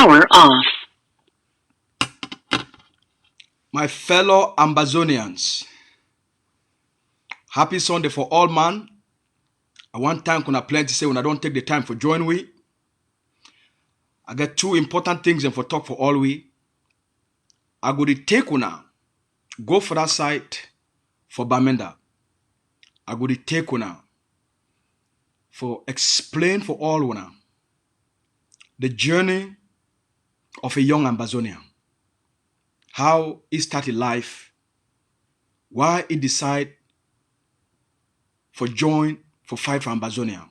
Power off. My fellow Ambazonians, happy Sunday for all, man. I want time kuna plenty say when I don't take the time for join we. I get two important things and for talk for all we. I go to take una, go for that side for Bamenda. I go to take una for explain for all una the journey of a young Ambazonian. How he started life, why he decide for join for fight for Ambazonia,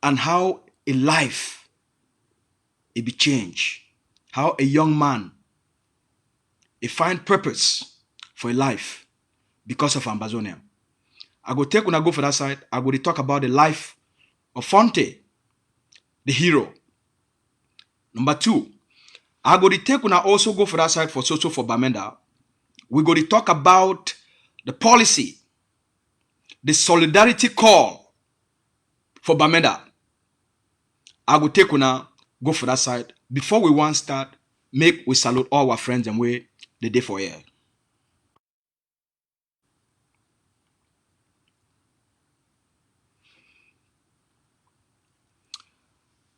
and how a life it be changed. How a young man he find purpose for a life because of Ambazonia. I go take when I go for that side. I go to talk about the life of Fonte, the hero. Number two, I go to take when I also go for that side for social for Bamenda. We go to talk about the policy, the solidarity call for Bamenda. I go take when I go for that side. Before we want start, make we salute all our friends and we the day for here.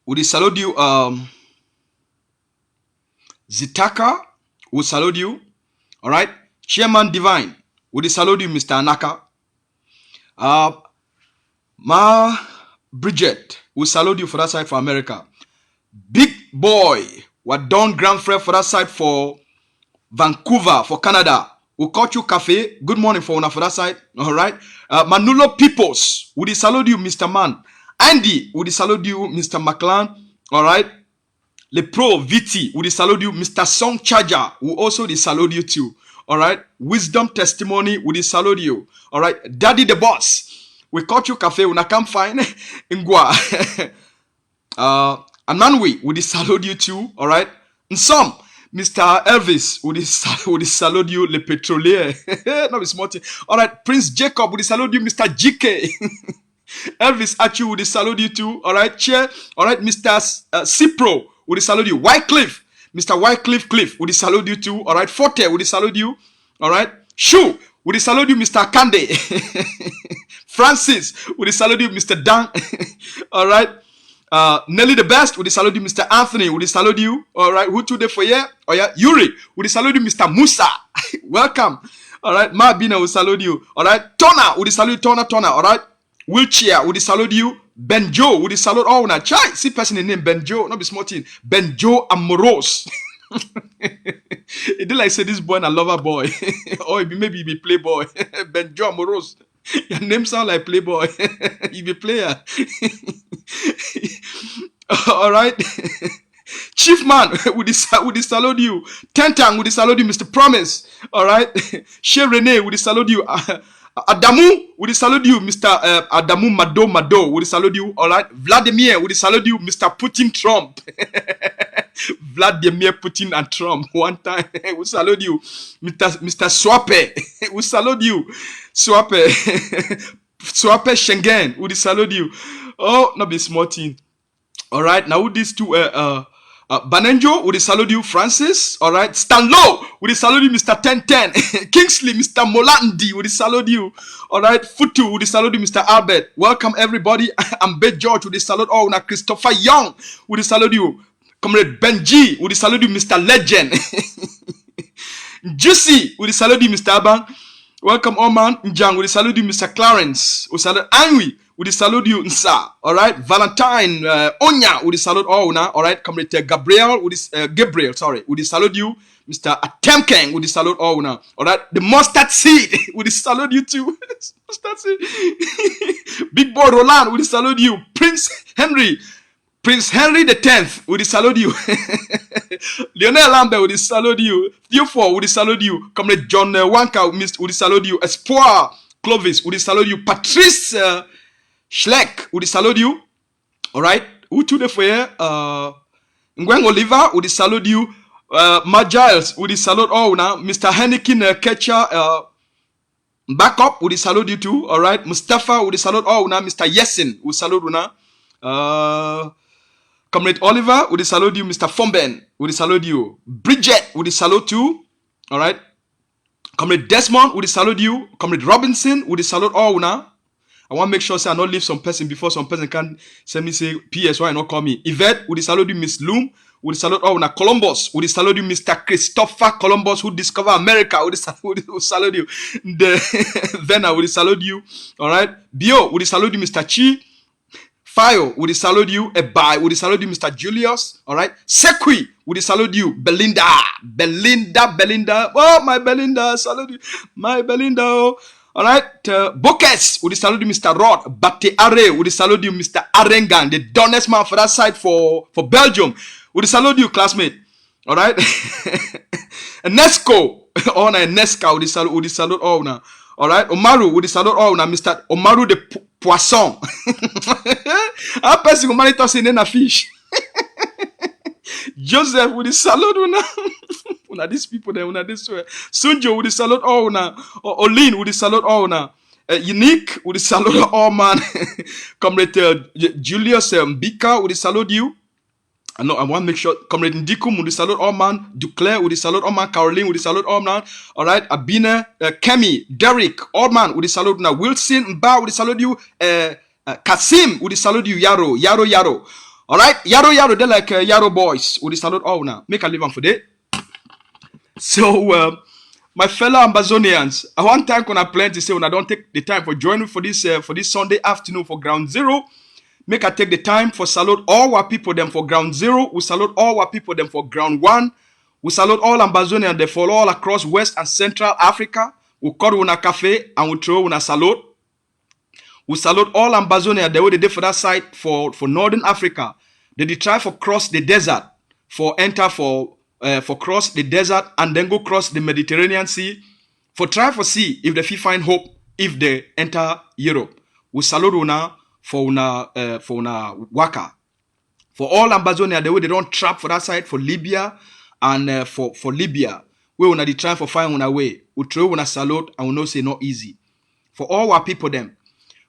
We salute you, Zitaka, we salute you. All right. Chairman Divine, we salute you, Mr. Anaka. Ma Bridget, we salute you for that side for America. Big Boy, what done grand frère for that side for Vancouver, for Canada. We caught you cafe. Good morning for una for that side. All right. Manulo Peoples, we salute you, Mr. Man. Andy, we salute you, Mr. McClan. All right. Le Pro VT, we salute you, Mr. Song Charger, we also salute you too. All right. Wisdom Testimony, we salute you. All right. Daddy the Boss, we caught you cafe. Una come find Ngwa. Ananwi, we salute you too. All right. And some, Mr. Elvis, we salute you, Le Petrolier. No, it's smart. All right. Prince Jacob, we salute you, Mr. GK. Elvis Achu, we salute you too. All right. Chair. All right. Mr. Cipro, we salute you. Wycliffe, Mr. Wycliffe Cliff, we salute you too. All right. Forte, we salute you. All right. Shu, we salute you, Mr. Kande. Francis, we salute you, Mr. Dan. All right. Nelly the Best, we salute you, Mr. Anthony, we salute you. All right. Who today for you? Oh yeah. Yuri, we salute you, Mr. Musa. Welcome. All right. Mabina, we salute you. All right. Tona, we salute you. Tona. All right. Wheelchair, we salute you. Benjo, we salute all na chai. See person in name Benjo, not be small thing. Benjo Amoros. It did like say this boy and a lover boy. Or maybe he be playboy. Benjo Amoros. Your name sound like playboy. You be player. All right. Chief man, we salute you. Tentang, we salute you, Mr. Promise. All right. Che Rene, we salute you. Adamu, we salute you, Mr. Adamu Mado, we salute you. All right. Vladimir, we salute you, Mr. Putin Trump. Vladimir Putin and Trump. One time, we salute you, Mr. Swape. We salute you, Swape. Swape Schengen, we salute you. Oh, not be smarting. All right. Now these two Banenjo, we salute you, Francis. All right. Stanlow, we salute you, Mr. 1010. Kingsley, Mr. Molandi, we salute you. All right. Futu, we salute you, Mr. Albert. Welcome everybody. I'm Bed George, we salute all. Now Christopher Young, we salute you. Comrade Benji, we salute you, Mr. Legend. Juicy, we salute you, Mr. Aban. Welcome all man. Njang, we salute you, Mr. Clarence. We salute Anwi. We salute you, Nsa. All right. Valentine, Onya. We salute all now. All right. Comrade Gabriel. Gabriel. Sorry. We salute you, Mr. Atemkeng. We salute all now. All right. The mustard seed. We salute you too. Mustard seed. Big boy Roland. We salute you. Prince Henry the 10th. We salute you. Lionel Lambert. We salute you. Theophore. We salute you. Comrade John Wanka. We salute you. Espoir Clovis. We salute you. Patrice Schleck, we salute you. All right. Who today for here? Ngweng Oliver, we salute you. Giles, we salute all now. Mr. Hennekin Ketcher, backup, we salute you too. All right. Mustafa, we salute all now. Mr. Yesin, we salute you now. Comrade Oliver, we salute you. Mr. Fomben, we salute you. Bridget, we salute you. All right. Comrade Desmond, we salute you. Comrade Robinson, we salute all now. I want to make sure say I not leave some person before some person can send me say PS why not call me. Yvette, we salute you. Miss Loom, we salute all now. Columbus, we salute you. Mr. Christopher Columbus, who discovered America, we salute you. Then I will salute you. All right. Bio, we salute you. Mr. Chi. Fio, we salute you. Ebai, we salute you. Mr. Julius. All right. Sequi, we salute you. Belinda. Oh, my Belinda, salute you. My Belinda. Oh. All right. Bokes, we salute you. Mr. Rod. Bate Are, we salute you. Mr. Arengan, the dumbest man for that side for Belgium. We salute you, classmate. All right. Nesco, oh, na Nesca, we salute all now. All right. Omaru, we salute all now. Mr. Omaru the Poisson. A person who managed to say a fish. Joseph with the salute una these people there una this way. Sunjo with the salute all una. Olin with the salute all una. Unique with the salute all man. Comrade Julius Mbika with the salute you. I want to make sure. Comrade Ndikum with the salute all man. Duclair with the salute all man. Caroline with the salute all man. All right. Abina, Kemi, Derek, all man with the salute now. Wilson Mba with the salute you. Kasim with the salute you. Yaro. All right. Yaro. They're like Yaro boys with the salute all now. Make a living for that. So, my fellow Ambazonians, I want time when I plan to say when I don't take the time for joining for this Sunday afternoon for Ground Zero. Make I take the time for salute all our people them for Ground Zero. We salute all our people them for Ground One. We salute all Ambazonians they follow all across West and Central Africa. We call una cafe and we throw una salute. We salute all Ambazonians they way they did for that side for Northern Africa. They try for cross the desert for enter for cross the desert and then go cross the Mediterranean Sea for try for see if they find hope if they enter Europe. We salute una for una waka. For all Ambazonia, the way they don't trap for that side for Libya and for Libya. We una the try for find una way. We throw una salute and we know say not easy. For all our people them,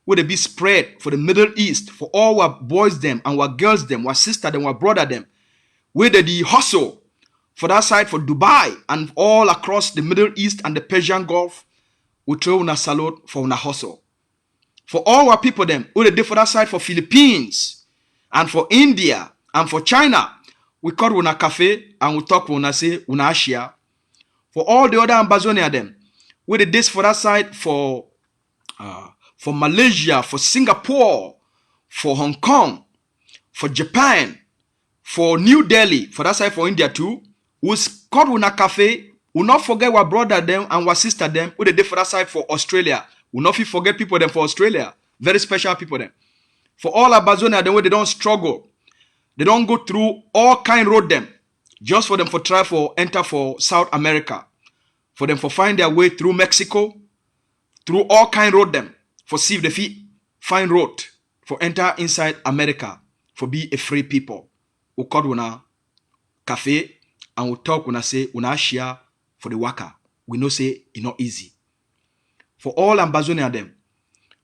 where they be spread for the Middle East, for all our boys them and our girls them, our sister them, our brother them, where they the hustle for that side for Dubai and all across the Middle East and the Persian Gulf, we throw una salute for una hustle. For all our people them, who they did for that side for Philippines and for India and for China, we call una cafe and we talk una say una Asia. For all the other Ambazonia them, where they did for that side for Malaysia, for Singapore, for Hong Kong, for Japan, for New Delhi, for that side for India too, we call una cafe. We not forget our brother them and our sister them, who they did for that side for Australia. We not forget people them for Australia. Very special people them. For all Ambazonia, the way they don't struggle. They don't go through all kind road them. Just for them for try for enter for South America. For them for find their way through Mexico. Through all kind road them. For see if they find road. For enter inside America. For be a free people. We call una cafe. And we talk una say una share for the waka. We know say it's not easy. For all Ambazonia them,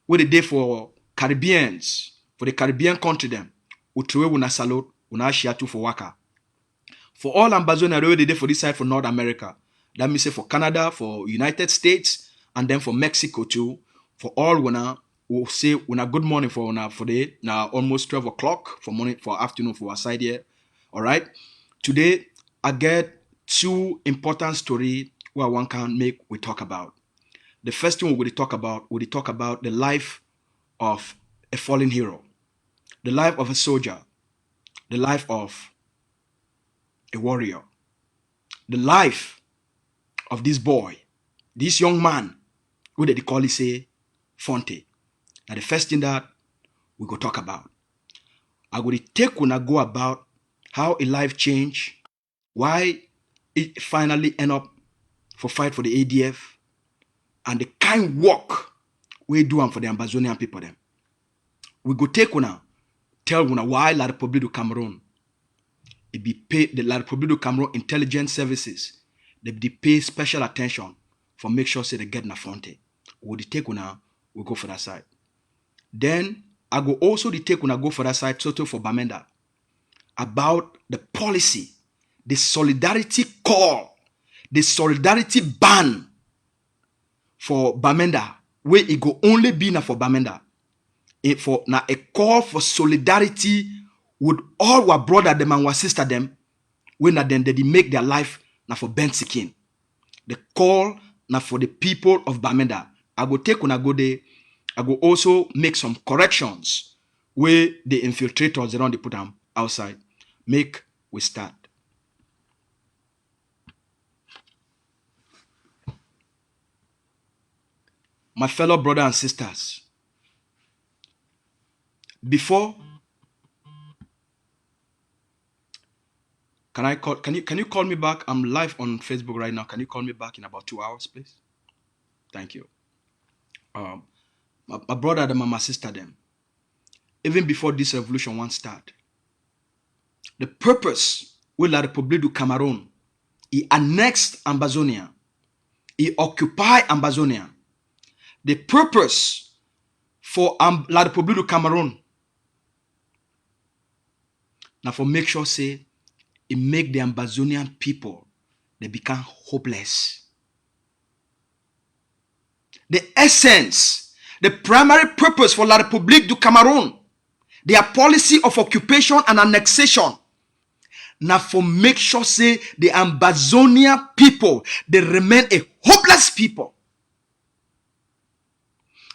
where they day for Caribbeans, for the Caribbean country them, we throw una salute, una share too for waka. For all Ambazonia, where they day for this side for North America, that means say for Canada, for United States, and then for Mexico too. For all una, we'll say una good morning for una for the now almost 12 o'clock for morning for afternoon for our side here. All right. Today I get two important story where one can make we talk about. The first thing we will talk about the life of a fallen hero, the life of a soldier, the life of a warrior, the life of this boy, this young man, who they call it say Fonte. Now the first thing that we go talk about, I will take when I go about how a life change, why it finally end up for fight for the ADF, and the kind work we do for the Ambazonian people them. We go take una, tell una why La République du Cameroon, it be paid the La République du Cameroon intelligence services, they be pay special attention for make sure say they get na Fonte. We take una, we go for that side. Then I go also the take una go for that side, Soto for Bamenda. about the policy, the solidarity call, the solidarity ban for Bamenda, where it go only be na for Bamenda. For na a call for solidarity with all our brother them and our sister them, when na then they make their life na for Ben Sikin. The call na for the people of Bamenda. I go take when I go there. I go also make some corrections where the infiltrators around they put them outside. Make we start. My fellow brothers and sisters, before can you call me back? I'm live on Facebook right now. Can you call me back in about 2 hours, please? Thank you. My brother them and my sister them, even before this revolution won't start, the purpose will la Republic du Cameroon, he annexed Ambazonia, he occupied Ambazonia. The purpose for la Republic du Cameroon, now for make sure say, it make the Ambazonian people, they become hopeless. The essence, the primary purpose for la Republique du Cameroon, their policy of occupation and annexation, now for make sure say the Ambazonia people, they remain a hopeless people.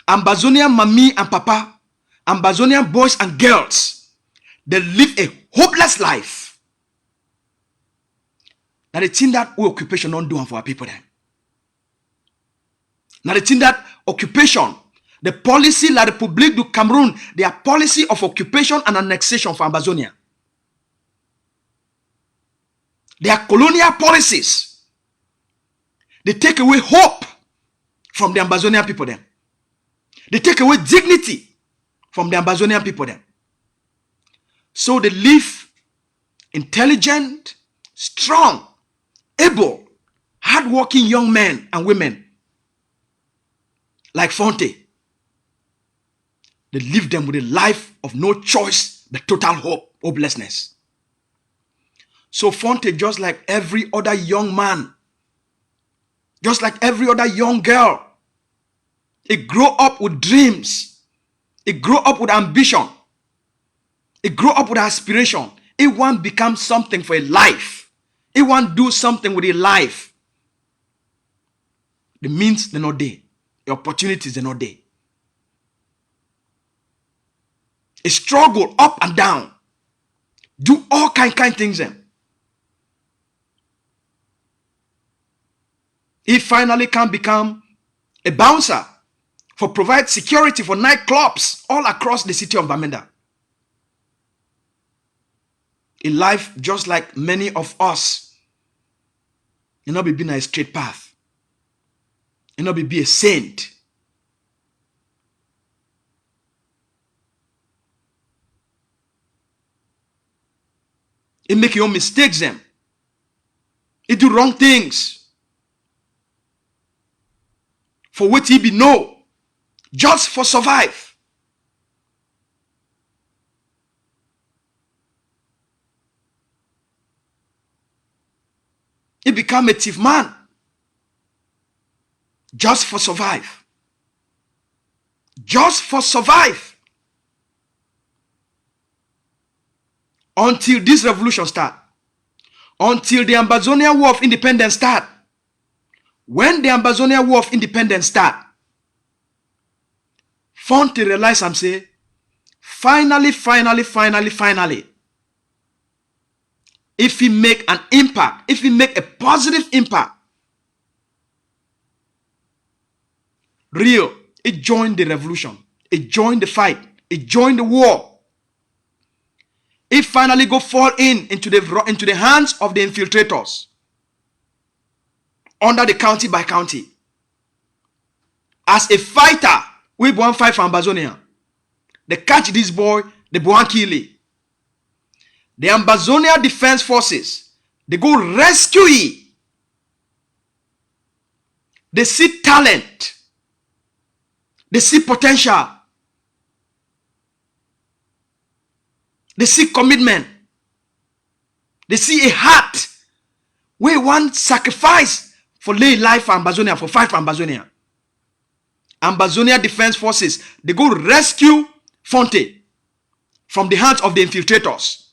Ambazonian mommy and papa, Ambazonian boys and girls, they live a hopeless life. Now the thing that we occupation don't do for our people then. Now the thing that occupation, the policy La République du Cameroon, their policy of occupation and annexation for Ambazonia. Their colonial policies, they take away hope from the Ambazonian people then. They take away dignity from the Ambazonian people then. So they live intelligent, strong, able, hardworking young men and women like Fonte. They live them with a life of no choice but total hopelessness. So Fonte, just like every other young man, just like every other young girl, it grow up with dreams. It grow up with ambition. It grow up with aspiration. It want become something for a life. It want do something with a life. The means they're not there. The opportunities they're not there. A struggle up and down. Do all kind things then. He finally can become a bouncer for provide security for nightclubs all across the city of Bamenda. A life just like many of us. You not be a straight path. You not be a saint. It make your mistakes them. It do wrong things. For what he be know. Just for survive. He become a thief man. Just for survive. Just for survive. Until this revolution start. Until the Ambazonia War of Independence start. When the Ambazonia War of Independence start, Fonte realize and say, finally, if he make an impact, if he make a positive impact, real, it joined the revolution, it joined the fight, it joined the war. It finally go fall into the hands of the infiltrators under the county by county. As a fighter, we won't fight for Ambazonia. They catch this boy, they won't kill him. The Ambazonia Defense Forces, they go rescue him. They see talent. They see potential. They see commitment. They see a heart where one sacrifice for lay life for Ambazonia, for fight for Ambazonia. Ambazonia Defense Forces, they go rescue Fonte from the hands of the infiltrators,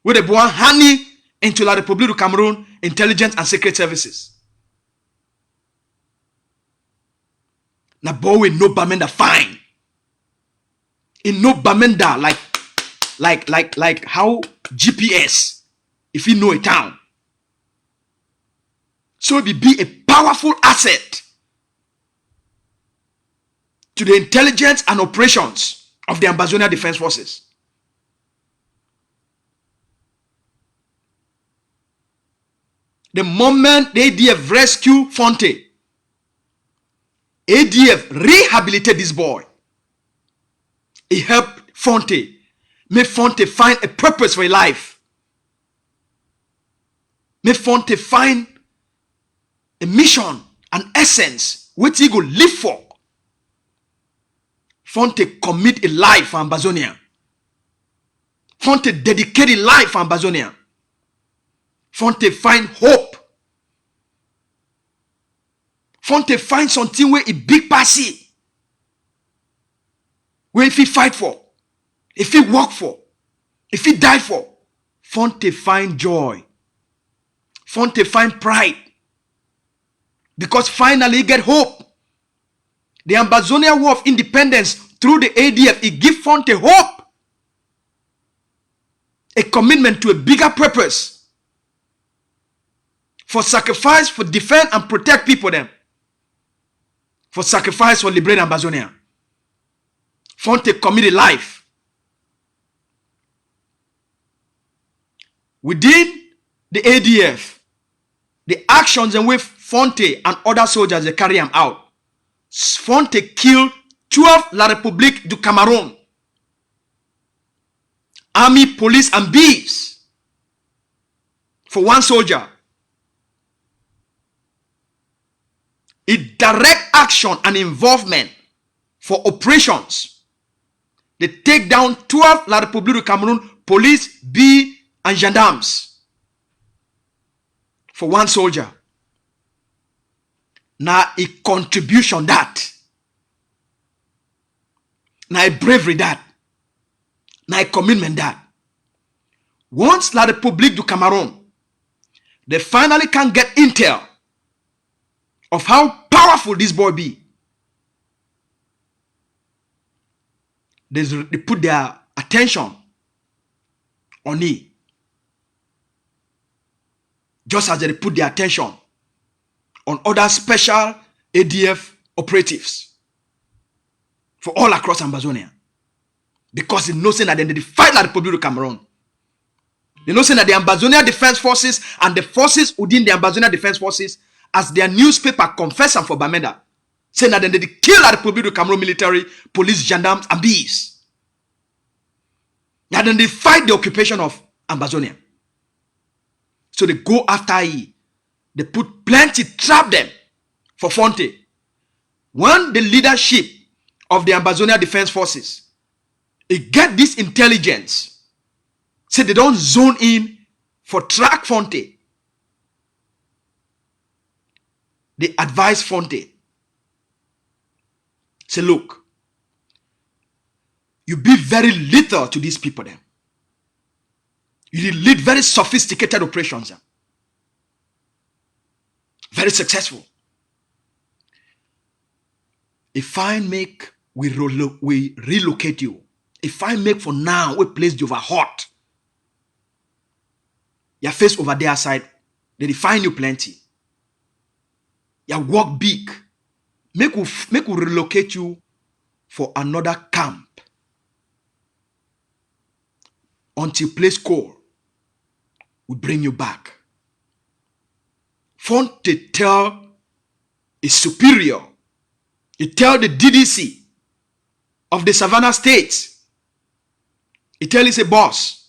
where they brought honey into La République du Cameroon intelligence and secret services. Na boy no bamenda fine. In no bamenda like how GPS if you know a town. So it will be a powerful asset to the intelligence and operations of the Ambazonia Defense Forces. The moment the ADF rescue Fonte, ADF rehabilitate this boy. It helped Fonte, make Fonte find a purpose for his life. Make Fonte find a mission, an essence, which he go live for. Fonte commit a life for Ambazonia. Fonte dedicate a life for Ambazonia. Fonte find hope. Fonte find something where a big passy. Where if he fight for, if he work for, if he die for, Fonte find joy. Fonte find pride. Because finally he get hope. The Ambazonia War of Independence through the ADF, it give Fonte hope. A commitment to a bigger purpose. For sacrifice, for defend and protect people them. For sacrifice, for liberate Ambazonia. Fonte committed life. Within the ADF, the actions in which Fonte and other soldiers they carry him out. Fonte killed 12 La République du Cameroon. Army, police, and bees. For one soldier. It direct action and involvement for operations. They take down 12 La République du Cameroon police, bee, and gendarmes. For one soldier. Now a contribution that. Now a bravery that. Now a commitment that. Once La République du Cameroon, they finally can get intel of how powerful this boy be. They put their attention on it. Just as they put their attention on other special ADF operatives for all across Ambazonia. Because they know that they fight La République du Cameroon. They know that the Ambazonia Defense Forces and the forces within the Ambazonia Defense Forces, as their newspaper confess and for Bamenda, saying that they kill La République du Cameroon military, police, gendarmes, and bees. And then they fight the occupation of Ambazonia. So they go after it. They put plenty, trap them for Fonte. When the leadership of the Ambazonia Defense Forces, it get this intelligence, so they don't zone in for track Fonte. They advise Fonte. Say, look, you be very lethal to these people then. You lead very sophisticated operations. Very successful. If I make, we relocate you. If I make for now, we place you over hot. Your face over their side, they define you plenty. You work big. Make we relocate you for another camp. Until place call, we bring you back. Fonte tell a superior, he tell the DDC of the Savannah States, he tell his boss,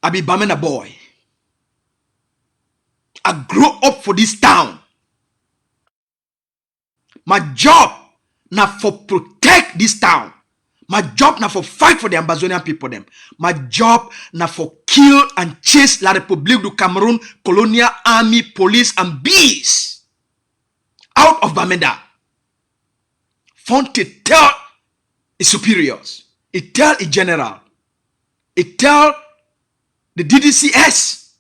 I be Bamenda boy. I grow up for this town. My job now for protect this town. My job na for fight for the Ambazonian people them. My job na for kill and chase La République du Cameroon, colonial army, police and bees out of Bamenda. Fonte tell his superiors. It tell a general. It tell the DDCS.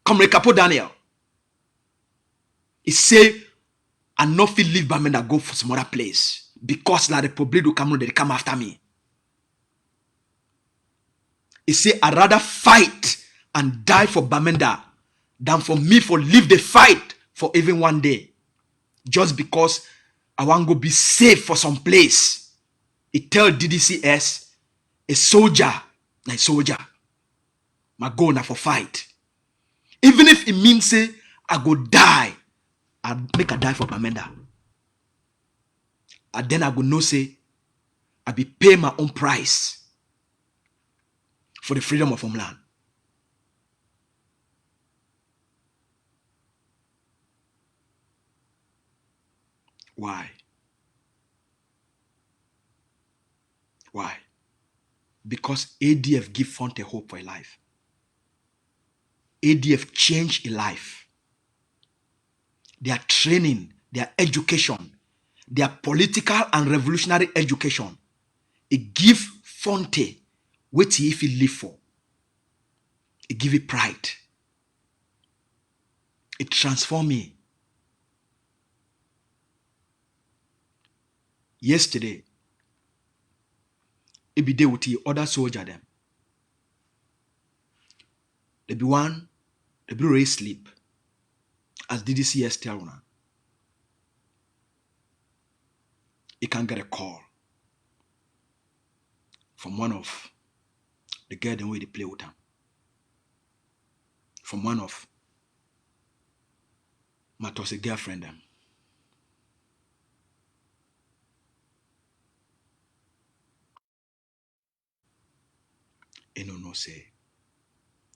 Comrade Capo Daniel. He say, I not feel leave Bamenda go for some other place. Because La République du Cameroon, they come after me. He say, I'd rather fight and die for Bamenda than for me for leave the fight for even one day. Just because I want to go be safe for some place. He tell DDCS, a soldier, na a soldier. My goal na for fight. Even if it means say, I go die, I make a die for Bamenda. And then I go know say, I be pay my own price for the freedom of homeland. Why? Why? Because ADF give Fonte hope for a life. ADF change a life. Their training, their education, their political and revolutionary education, it give Fonte what he live for. It give it pride. It transform me. Yesterday, it be there with the other soldier them. They be one, they be ready sleep. As DDCS tell una. He can get a call from one of the girl the way they play with him. From one of Matos' girlfriend them. He no say.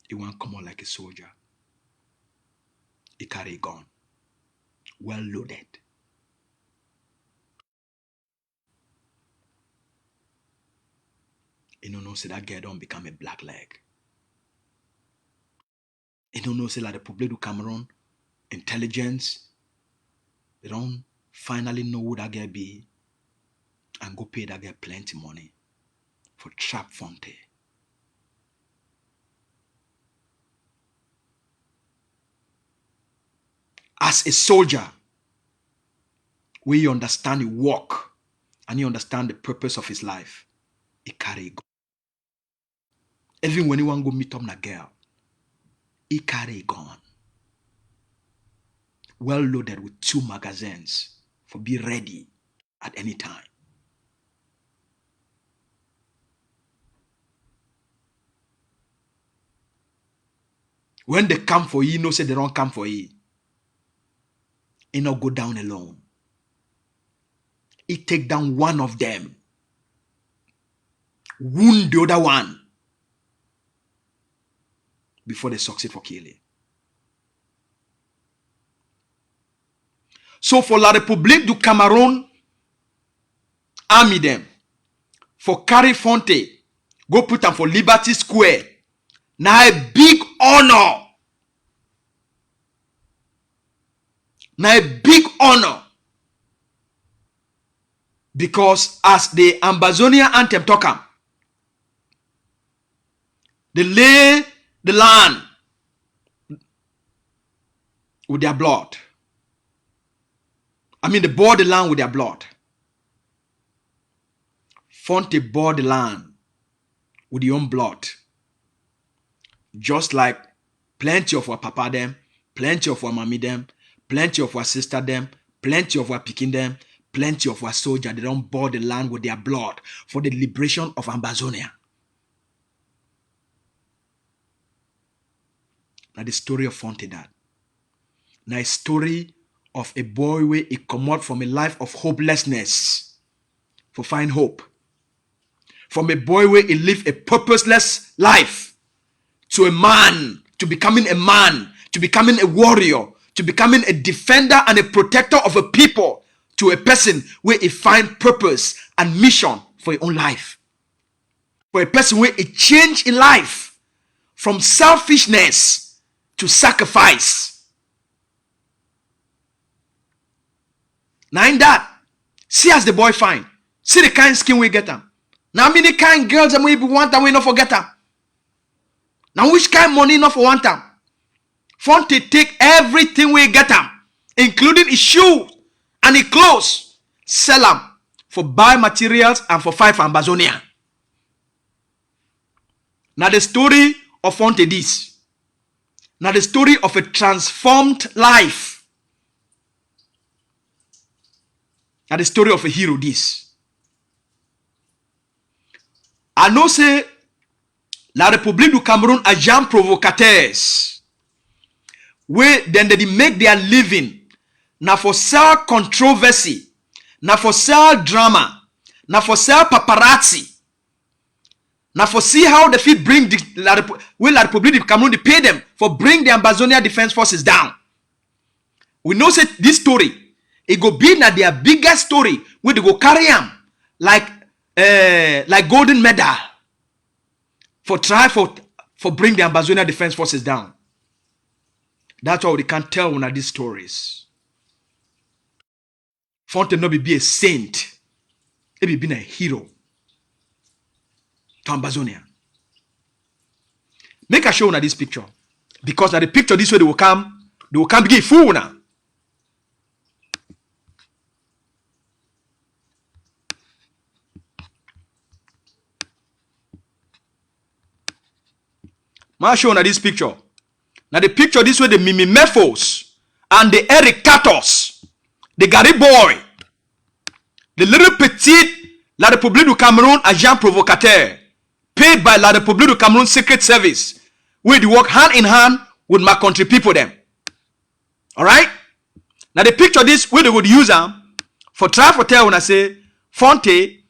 He want come out like a soldier. He carry a gun. Well loaded. He no say that girl don't become a black leg. He no say like the République du Cameroon, intelligence, they don't finally know who that girl be and go pay that girl plenty money for trap Fonte. As a soldier, we understand the work and you understand the purpose of his life. He carry a gun. Even when he want to go meet up na girl, he carry a gun. Well loaded with 2 magazines for be ready at any time. When they come for you, no say they don't come for you. He not go down alone. He take down one of them. Wound the other one. Before they succeed for killing. So for La République du Cameroon, army them. For carry Fonte, go put them for Liberty Square. Now a big honor. Now a big honor. Because as the Ambazonia anthem talk am, they lay the land with their blood. I mean, they bore the land with their blood. Fonte bore the land with their own blood. Just like plenty of our papa them, plenty of our mommy them, plenty of our sister them, plenty of our pikin them, plenty of our soldiers, they don't bore the land with their blood for the liberation of Ambazonia. Now the story of Fonte that. Now a story of a boy where he come out from a life of hopelessness for find hope. From a boy where he lived a purposeless life to a man, to becoming a man, to becoming a warrior, to becoming a defender and a protector of a people, to a person where he find purpose and mission for your own life. For a person with a change in life from selfishness to sacrifice. Now in that, see as the boy fine. See the kind skin we get them. Now many kind girls that we want and we not forget them. Now which kind money not for want them? Want to take everything we get them, including his shoes and his clothes, sell them for buy materials and for fight for Ambazonia. Now the story of Fonte this. Now the story of a transformed life. Now the story of a hero this. I know say la République du Cameroun agents provocateurs. Where then they make their living. Now for sell controversy. Now for sell drama. Now for sell paparazzi. Now for see how the fit bring la République du Cameroun they pay them for bring the Ambazonia defense forces down. We know say this story it go be na their biggest story where they go carry them like golden medal for try for bring the Ambazonia defense forces down. That's why we can't tell one of these stories. Fonte no be a saint, it be been a hero to Ambazonia. Make a show on this picture. Because now the picture this way they will come begin fool now. I'll show on this picture. Now the picture this way the Mimi Mefos and the Eric Katos, the Gary boy, the little petite La République du Cameroun agent provocateur, paid by La République du Cameroun Secret Service, where they work hand in hand with my country people them. Alright? Now the picture this where they would use them for try for tell when I say Fonte,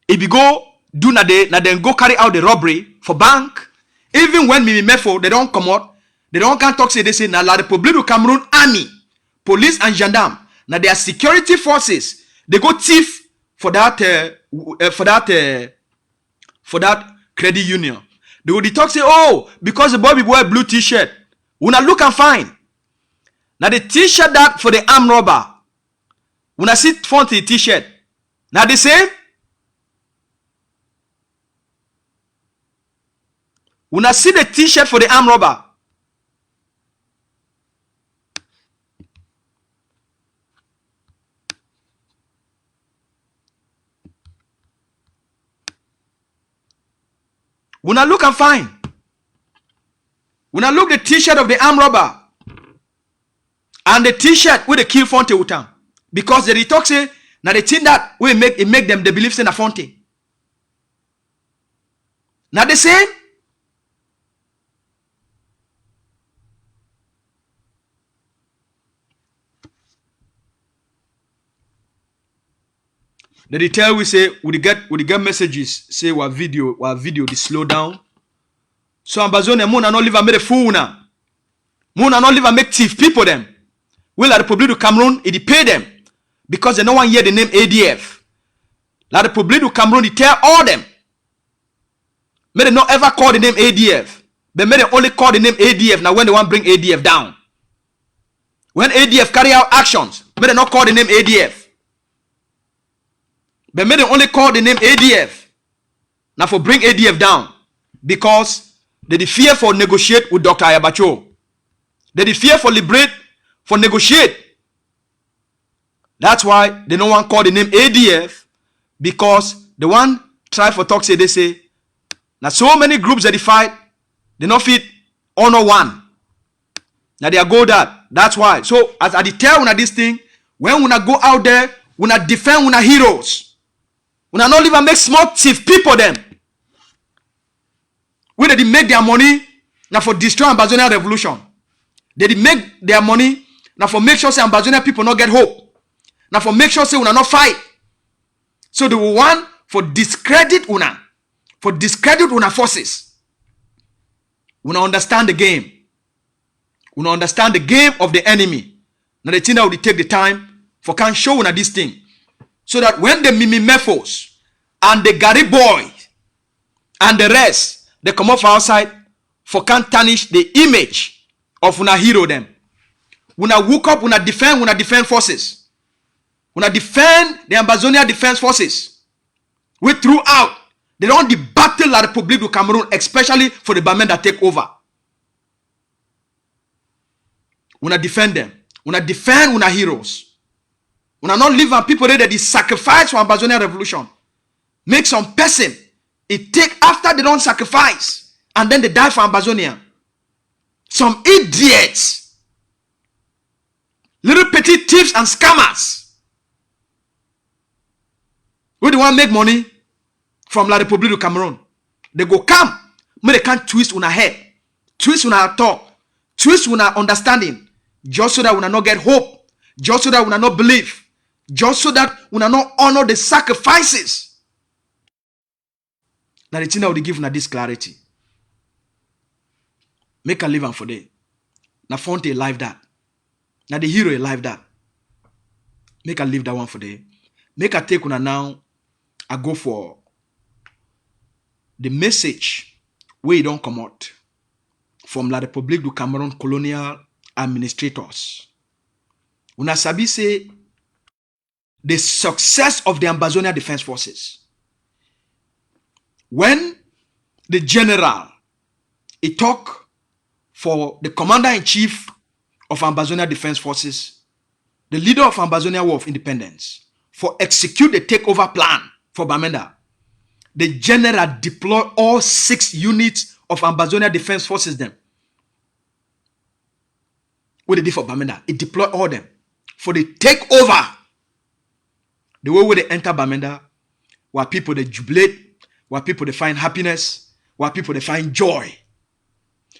if you go do na then go carry out the robbery for bank. Even when Mimi Mefo, they don't come out, they don't can't talk say they say na La République du Cameroun army, police and gendarme, now their security forces, they go thief for that credit union. They would talk say, oh, because the boy wear blue t-shirt, when I look and fine. Now the t-shirt that for the armed robber, when I see front the t-shirt, now the same. When I see the t-shirt for the armed robber, when I look and find, when I look the t-shirt of the armed robber and the t-shirt with the kill Fonte utam, because the talk say now the thing that we make it make them they believe in a Fonte. Now the same. They tell we say we get messages say what video the slow down. So Ambazonia Mona not live and make a fool now. Mona not live and make thief people them. Will La République du Cameroun it pay them because they no one hear the name ADF. La République du Cameroun it tell all them. May they not ever call the name ADF. But may they only call the name ADF now when they want bring ADF down. When ADF carry out actions, may they not call the name ADF. But may they only call the name ADF. Now for bring ADF down. Because they fear for negotiate with Dr. Ayabacho. They fear for liberate, for negotiate. That's why they don't want to call the name ADF. Because the one try for talk say they say. Now so many groups that they fight. They not fit honor one. Now they are go that. That's why. So as I tell una this thing. When una go out there. Una defend una heroes. Una not live and make small thief people them. When they make their money now for destroy Ambazonia revolution. They make their money now for make sure say Ambazonia people not get hope. Now for make sure say una not fight. So they will want for discredit una. For discredit una forces. Una understand the game. Una understand the game of the enemy. Now the thing that will take the time for can show una this thing. So that when the Mimi Mefos and the Gary boy and the rest, they come off outside for can't tarnish the image of una hero them. Una woke up, una defend forces. Una defend the Ambazonia defense forces. We throughout, they don't the battle la Republic du Cameroon, especially for the Bamenda take over. Una defend them. Una defend una heroes. Una not live on people that they sacrifice for Ambazonia revolution. Make some person it take after they don't sacrifice and then they die for Ambazonia. Some idiots, little petty thieves and scammers. We the one make money from La Republique du Cameroon. They go come, but they can't twist una head, twist una talk, twist una understanding, just so that una not get hope, just so that una not believe, just so that una not honor the sacrifices. Now the thing that would give una this clarity. Make a live for day. Na Fonte live that. Now the hero live that. Make a live that one for day. Make a take una now. I go for the message where you don't come out from La Republique du Cameroon colonial administrators. Una sabi say the success of the Ambazonia Defense Forces. When the general he talk for the commander-in-chief of Ambazonia Defense Forces, the leader of Ambazonia War of Independence, for execute the takeover plan for Bamenda, the general deploy all 6 units of Ambazonia Defense Forces them. What they did for Bamenda, it deploy all them for the takeover. The way where they enter Bamenda, where people they jubilate, where people they find happiness, where people they find joy.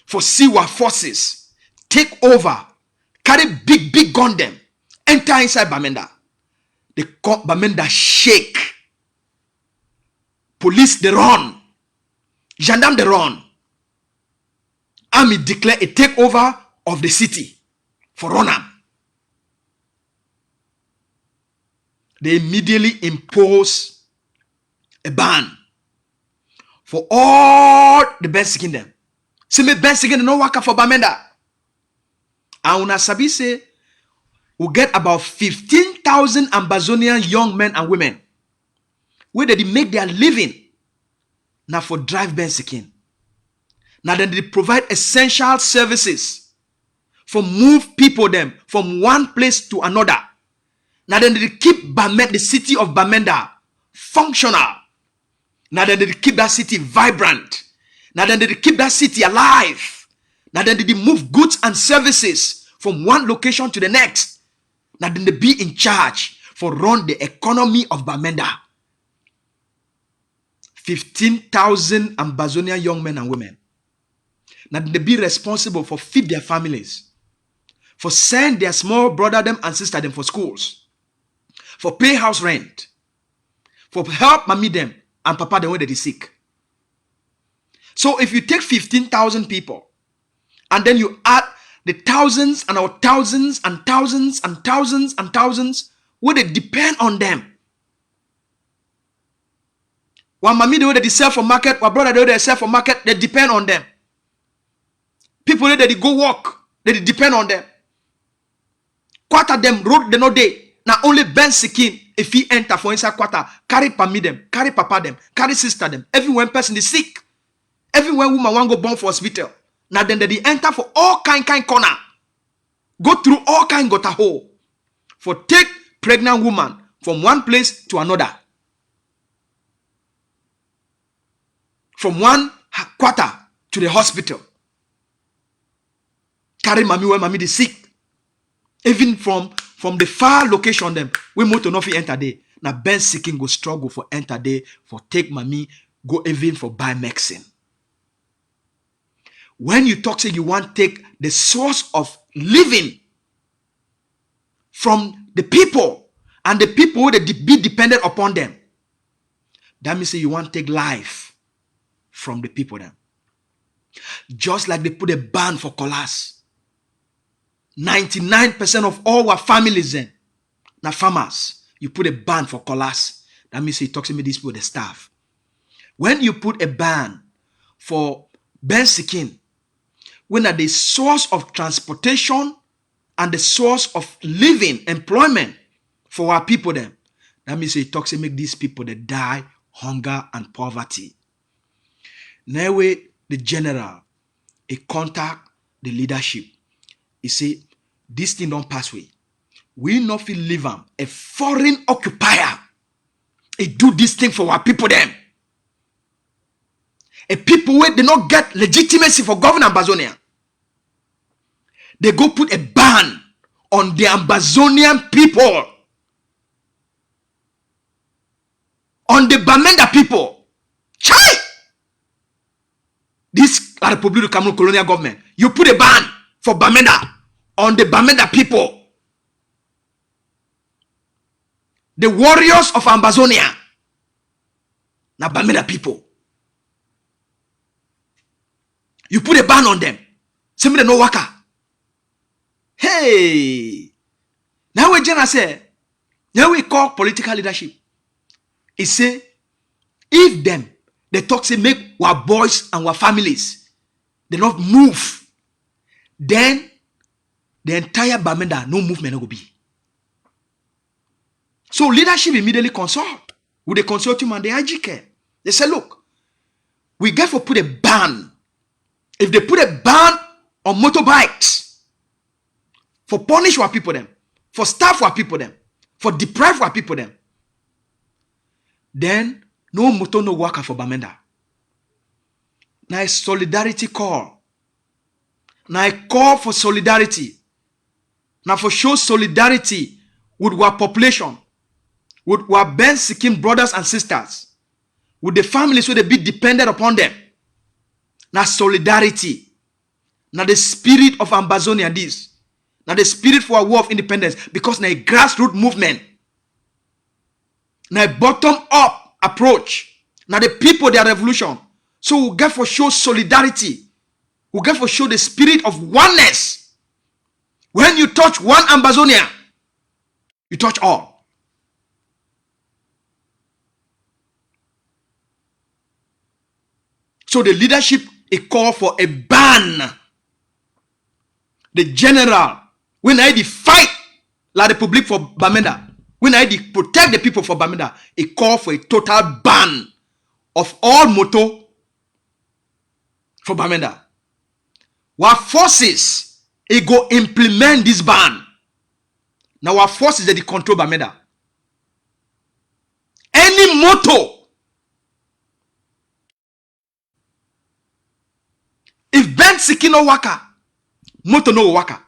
For see what forces take over, carry big gun them, enter inside Bamenda. The Bamenda shake. Police they run. Gendarme they run. Army declare a takeover of the city for Ronam. They immediately impose a ban for all the best kingdom. See me best again no work for Bamenda. And una sabi say we get about 15,000 Ambazonian young men and women where they make their living now for drive Bensikin. Now then they provide essential services for move people them from one place to another. Now then they keep the city of Bamenda functional. Now then they keep that city vibrant. Now then they keep that city alive. Now then they move goods and services from one location to the next. Now then they be in charge for run the economy of Bamenda. 15,000 Ambazonia young men and women. Now they be responsible for feed their families, for send their small brother them and sister them for schools, for pay house rent, for help mommy them and papa them when they sick. So if you take 15,000 people and then you add the thousands and our thousands and thousands and thousands and thousands, where they depend on them. One mommy the way they sell for market, one brother the way they sell for market, they depend on them. People that they go work, they depend on them. Quarter them road they no day. Now only Ben Sikin, if he enter for inside quarter, carry pami them, carry papa them, carry sister them. Every person is sick. Everywhere woman want go born for hospital. Now then they enter for all kind corner. Go through all kind gutter hole. For take pregnant woman from one place to another. From one quarter to the hospital. Carry mommy when mommy is sick. Even from the far location them, we motor no fit enter there. Now Ben Sikin go struggle for enter there, for take mommy, go even for buy medicine. When you talk say you want to take the source of living from the people and the people that be dependent upon them, that means say you want to take life from the people then. Just like they put a ban for colas. 99% of all our families then, now farmers, you put a ban for collars. That means he talks to me these people, the staff. When you put a ban for bensikin, when are the source of transportation and the source of living, employment for our people then, that means he talks to make these people that die hunger and poverty. Now the general, he contact the leadership. He say, this thing don't pass away. We not feel leave them. A foreign occupier, he do this thing for our people then. A people where they not get legitimacy for governor Ambazonia. They go put a ban on the Ambazonian people. On the Bamenda people. Chai! This Republic of Cameroon colonial government. You put a ban for Bamenda. On the Bamenda people. The warriors of Ambazonia. Now Bamenda people. You put a ban on them. Send me the no waka. Hey! Now we general say, now we call political leadership. He say, if them, they talk say make our boys and our families, they not move, then the entire Bamenda, no movement will be. So leadership immediately consult with the consortium and the IGK. They say, look, we got to put a ban. If they put a ban on motorbikes, for punish our people them, for starve our people them, for deprive our people them, then no motor no worker for Bamenda. Now a solidarity call. Now a call for solidarity. Now for show solidarity with our population, with our Ben Sikkim brothers and sisters, with the families who they be dependent upon them. Now solidarity. Now the spirit of Ambazonia this. Now the spirit for a war of independence, because now a grassroots movement. Now a bottom-up approach. Now the people, their revolution. So we get for show solidarity. We get for show the spirit of oneness. When you touch one Ambazonia, you touch all. So the leadership, a call for a ban. The general, when I fight La Republique for Bamenda, when I protect the people for Bamenda, a call for a total ban of all moto for Bamenda. Our forces, it go implement this ban. Now our forces that they control Bamenda. Any moto, if Ben Siki no waka, moto no waka.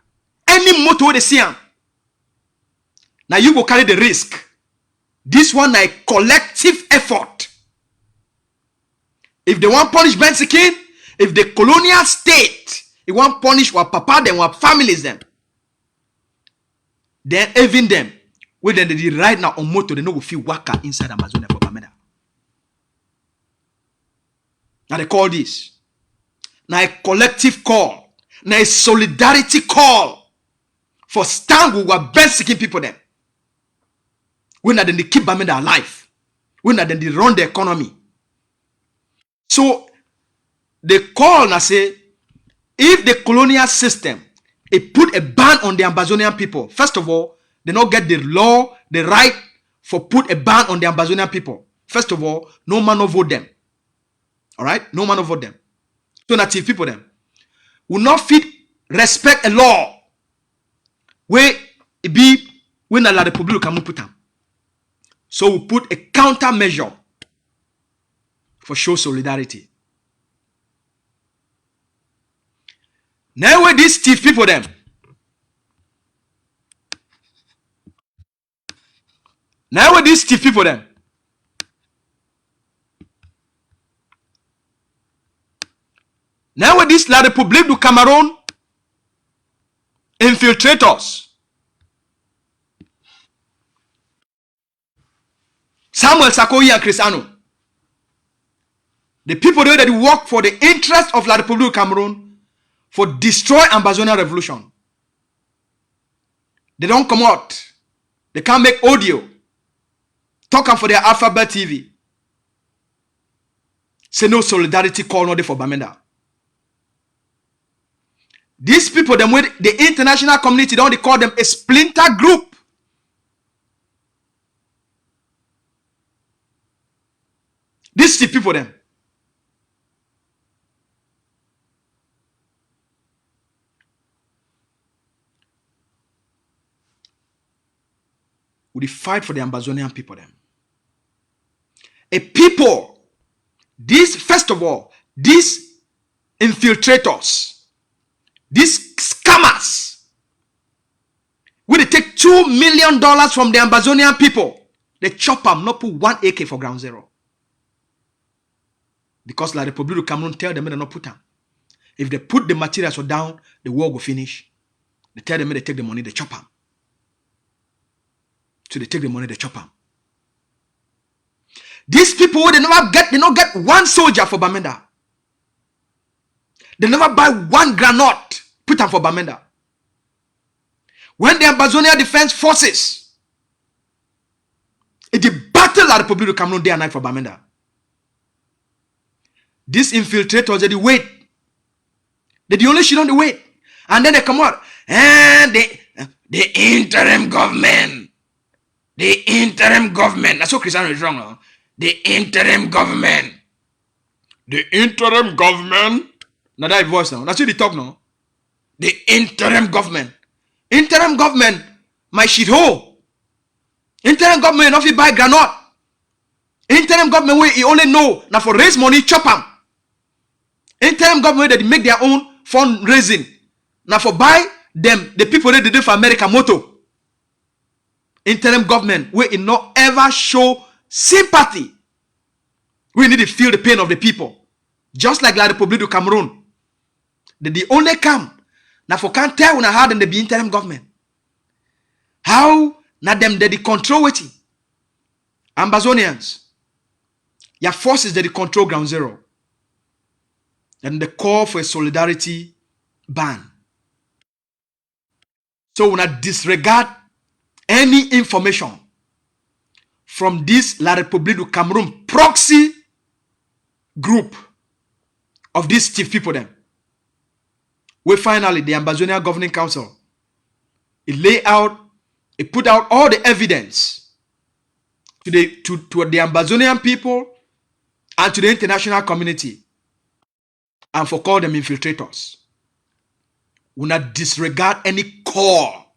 Any moto they see him. Now you go carry the risk. This one a collective effort. If they want punish Ben Siki, if the colonial state, they want punish our papa, them, our families, them. Then even them, when they right now on moto, they know we feel waka inside Amazonia for Bamenda. Now they call this. Now a collective call. Now a solidarity call for stand with our best seeking people them. When they keep Bamenda alive. When they run the economy. So they call and say, if the colonial system it put a ban on the Ambazonian people, first of all, they not get the law, the right for put a ban on the Ambazonian people. First of all, no man no vote them. All right, no man no vote them. So native people them will not fit respect a law where it be when the Republic can put them. So we put a countermeasure for show solidarity. Now where these thief people them. Now where these thief people them. Now with this La République du Cameroon infiltrators. Samuel Sakoyi and Cristiano. The people there that work for the interest of La République du Cameroon for destroy Ambazonian revolution. They don't come out. They can't make audio. Talking for their Alphabet TV. Say no solidarity call not for Bamenda. These people, them with the international community, don't they call them a splinter group. These the people them. We fight for the Ambazonian people them. A people, these, first of all, these infiltrators, these scammers, will they take $2 million from the Ambazonian people. They chop them, not put 1 AK for ground zero. Because La Republic of Cameroon tell them they not put them. If they put the materials down, the war will finish. They tell them they take the money, they chop them. So they take the money, they chop them. These people, they not get one soldier for Bamenda. They never buy one granite, put them for Bamenda. When the Ambazonia Defense Forces, it battle La Republic of Cameroon day and night for Bamenda. These infiltrators, they wait. They the only shit on the wait. And then they come out. And the interim government. The interim government. That's what Cristiano is wrong now. The interim government. The interim government. Now that voice now. That's what they talk now. The interim government. Interim government. My shit hole. Interim government not fit buy granite. Interim government way he only know. Now for raise money, chop them. Interim government they make their own fundraising. Now for buy them, the people that did it for America moto. Interim government where it not ever show sympathy. We need to feel the pain of the people. Just like La Republic of Cameroon. They only come. Now for can't tell when I had them they be interim government. How now them they control it. Ambazonians. Your forces they control ground zero. And they call for a solidarity ban. So when I disregard any information from this La Republique du Cameroon proxy group of these chief people then, we finally, the Ambazonia Governing Council, it put out all the evidence to the Ambazonian people and to the international community and for call them infiltrators. We not disregard any call.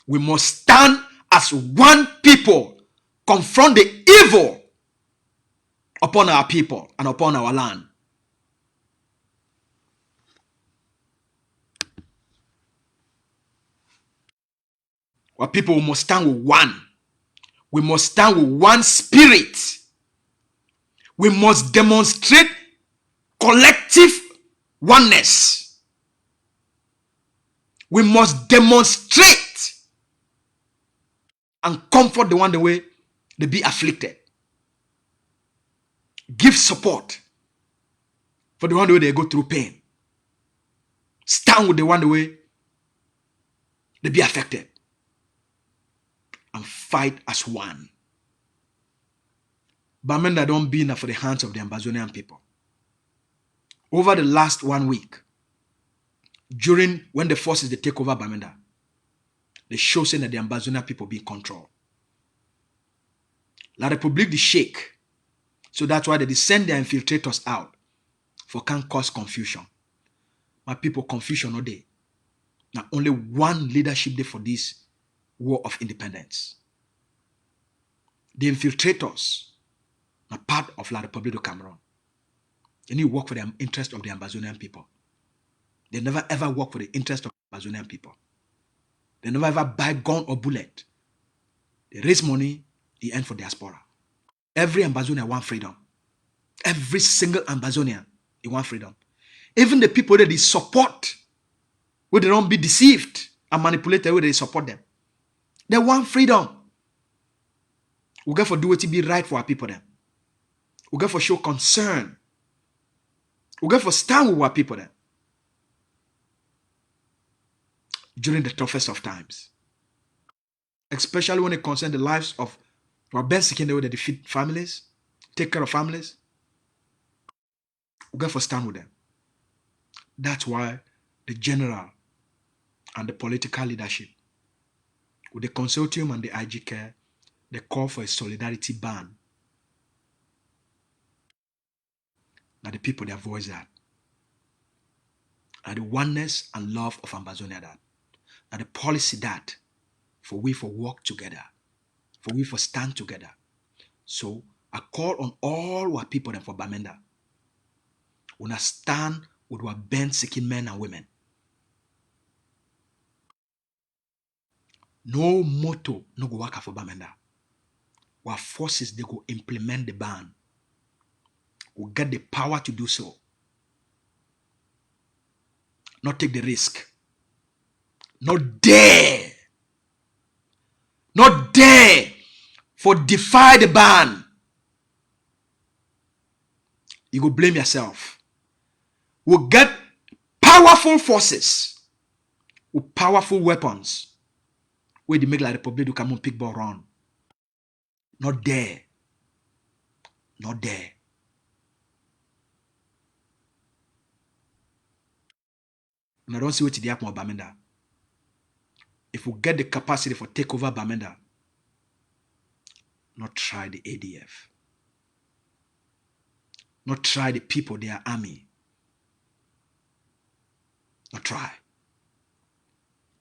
We must stand as one people, confront the evil upon our people and upon our land. Our people must stand with one. We must stand with one spirit. We must demonstrate collective oneness. We must demonstrate and comfort the one the way they be afflicted. Give support for the one the way they go through pain. Stand with the one the way they be affected. And fight as one. Bamenda don't be enough for the hands of the Ambazonian people. Over the last 1 week, during when the forces they take over Bamenda, they show saying that the Ambazonian people be in control. La Republique de shake. So that's why they send their infiltrators out for can cause confusion. My people, confusion no day. Now only one leadership day for this war of independence. The infiltrators are part of La Republique of Cameroon. They need to work for the interest of the Ambazonian people. They never ever work for the interest of the Ambazonian people. They never ever buy gun or bullet. They raise money, they end for diaspora. Every Ambazonian want freedom. Every single Ambazonian, they want freedom. Even the people that they support, where they don't be deceived and manipulated, where they support them. They want freedom. We got for do what to be right for our people then. We got for show concern. We got for stand with our people then. During the toughest of times. especially when it concerns the lives of our best in the way that they feed families, take care of families. We got to stand with them. That's why the general and the political leadership, with the consortium and the IG care, they call for a solidarity ban. Now the people, they voice that. And the oneness and love of Ambazonia that. And the policy that for we for work together, for we for stand together. So I call on all our people and for Bamenda. When I stand with our bent seeking men and women. No motto no go work for Bamenda. Our forces they go implement the ban. We get the power to do so. Not take the risk. Not dare for defy the ban. You go blame yourself. We'll get powerful forces with powerful weapons. Where they make like the Republic to come on pick ball run. Not there. Not there. And I don't see what to happen with Bamenda. If we get the capacity for take over Bamenda, not try the ADF. Not try the people, their army. Not try.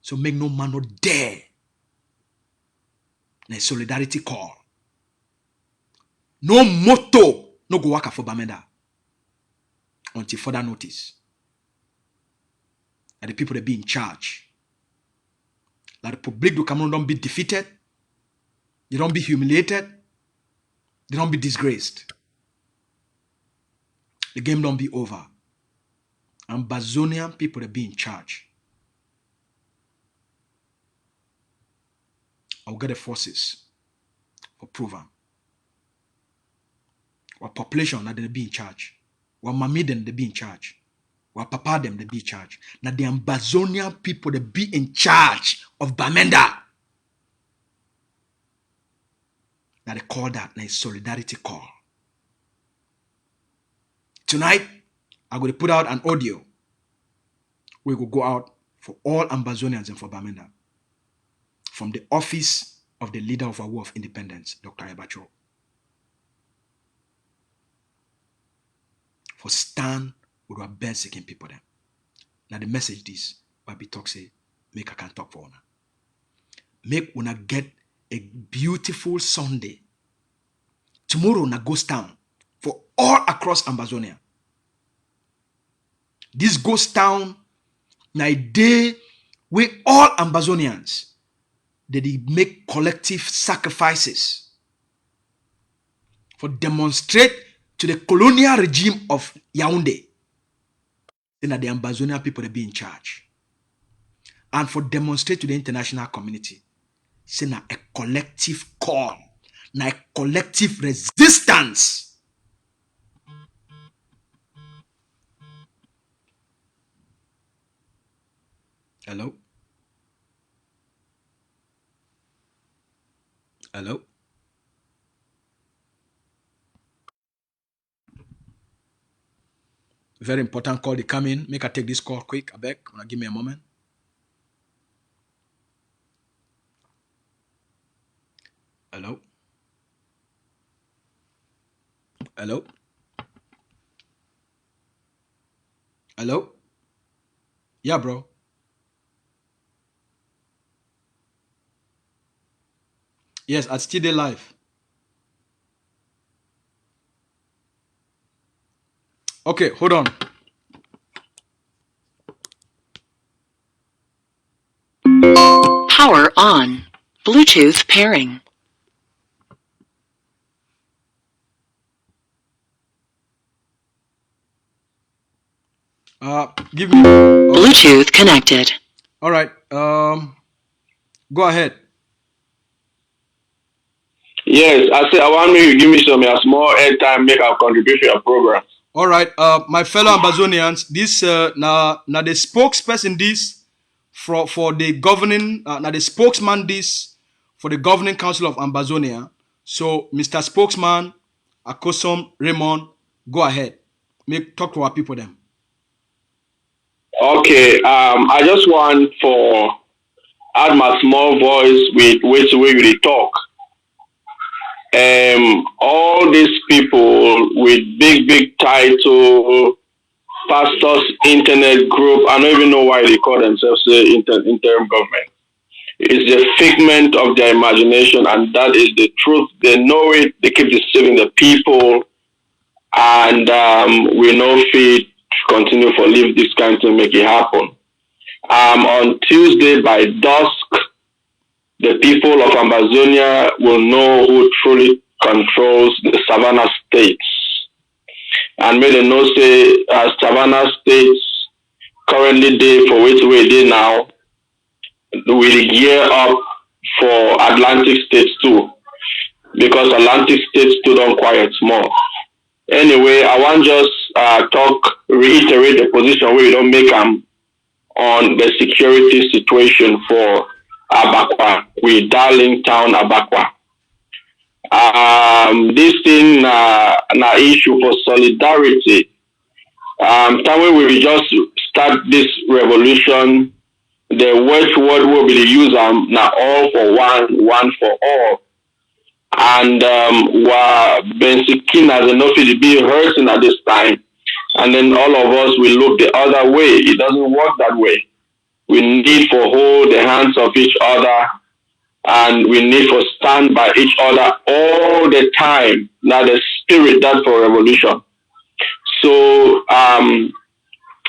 So make no man not dare. A solidarity call. No motto no go work for Bamenda until further notice. And the people that be in charge. That the Republic of Cameroon don't be defeated. They don't be humiliated. They don't be disgraced. The game don't be over. Ambazonian people that be in charge. I'll get the forces for proven. Our population that they be in charge. Our mommy them they be in charge. Our papa them they be in charge. Now the Ambazonian people that be in charge of Bamenda. Now they call that a solidarity call. Tonight, I'm going to put out an audio. We will go out for all Ambazonians and for Bamenda. From the office of the leader of our war of independence, Dr. Ebacho. For stand with our best seeking people then. Now the message is, Babi talk say, make I can talk for una. Make una get a beautiful Sunday. Tomorrow na ghost town for all across Ambazonia. This ghost town na a day where all Ambazonians they make collective sacrifices for demonstrate to the colonial regime of Yaoundé. Then the Ambazonian people they be in charge. And for demonstrate to the international community. Say na a collective call. Na a collective resistance. Hello? Hello? Very important call. They come in. Make I take this call quick. I beg. Wanna give me a moment? Hello? Hello? Hello? Yeah, bro. Yes, I still there live. Okay, hold on. Power on. Bluetooth pairing. Give me. Bluetooth connected. All right. Go ahead. Yes, I said I want you to give me some small airtime, make our contribution to your program. All right. My fellow Ambazonians, this now the spokesperson this for the governing now the spokesman this for the governing council of Ambazonia. So, Mr. Spokesman, Akosom Raymond, go ahead. Talk to our people then. Okay, I just want for add my small voice with which way we talk. All these people with big title, pastors, internet group, I don't even know why they call themselves interim government. It's the figment of their imagination, and that is the truth. They know it. They keep deceiving the people, and we know fit continue for leave this kind to make it happen. On Tuesday by dusk, the people of Ambazonia will know who truly controls the Savannah states. And may they know say Savannah states currently day for which way they now will gear up for Atlantic states too. Because Atlantic states too don't quiet more. Anyway, I want just reiterate the position where we don't make them on the security situation for Abakwa. We darling town Abakwa. This thing na issue for solidarity. Time when we just start this revolution, the watchword will be the use now all for one for all. And Bensikin has enough to be hurting at this time. And then all of us will look the other way. It doesn't work that way. We need to hold the hands of each other, and we need to stand by each other all the time. Now the spirit that for revolution. So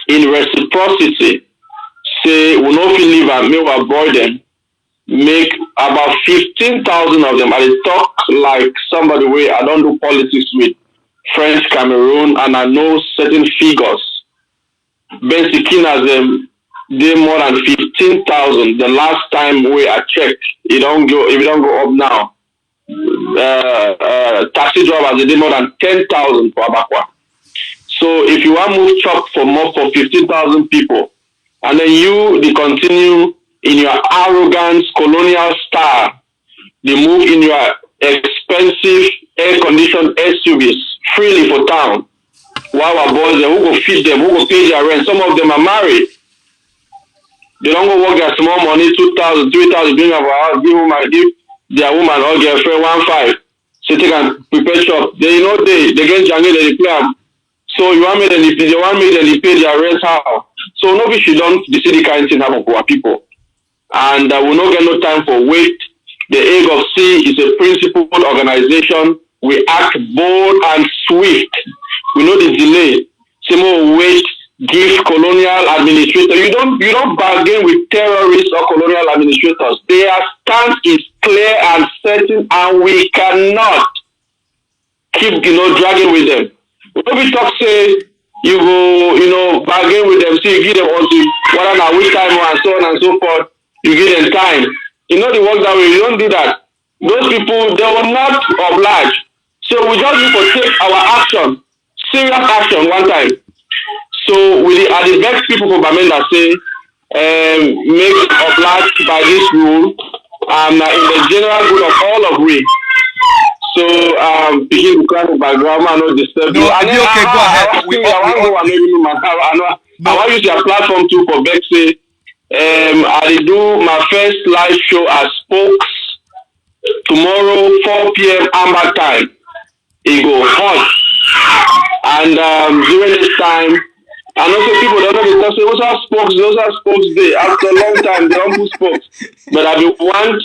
in reciprocity, say we no fit leave and make we avoid them. Make about 15,000 of them. I talk like somebody where I don't do politics with French Cameroon, and I know certain figures. Bensikin has them. They more than 15,000. The last time we I checked, it don't go. If it don't go up now, taxi drivers they more than 10,000 for Abakwa. So if you want move chop for more for 15,000 people, and then they continue in your arrogance colonial style, they move in your expensive air-conditioned SUVs freely for town. While our boys, who go feed them, who go pay their rent. Some of them are married. They don't go work their small money, 2,000, 3,000, bring up our house, give their woman or girlfriend 1,500. So they can prepare shop. They they get jungle, they play them. So you want me then they want me then they pay their rent how? So nobody should don't see the kind of thing happen for our people. And we don't get no time for wait. The Egg of Sea is a principled organization. We act bold and swift. We know the delay. Say more wait, give colonial administrators. You don't bargain with terrorists or colonial administrators. Their stance is clear and certain, and we cannot keep dragging with them. When we talk say you go bargain with them, see you give them also what now which time and so on and so forth. You give them time. You know the work that way. You don't do that. Those people they will not oblige. So we just need to take our action, serious action one time. So we are the best people for Bamenda say make oblige by this rule in the general good of all of we. So begin to cry by grandma not disturb you. Okay, go ahead. I want to use your platform too for Beck say I do my first live show as Spokes tomorrow 4 p.m. Amber time. It go hot. And during this time, and also people don't know because those are spokes day. After a long time, they don't put spokes. But I want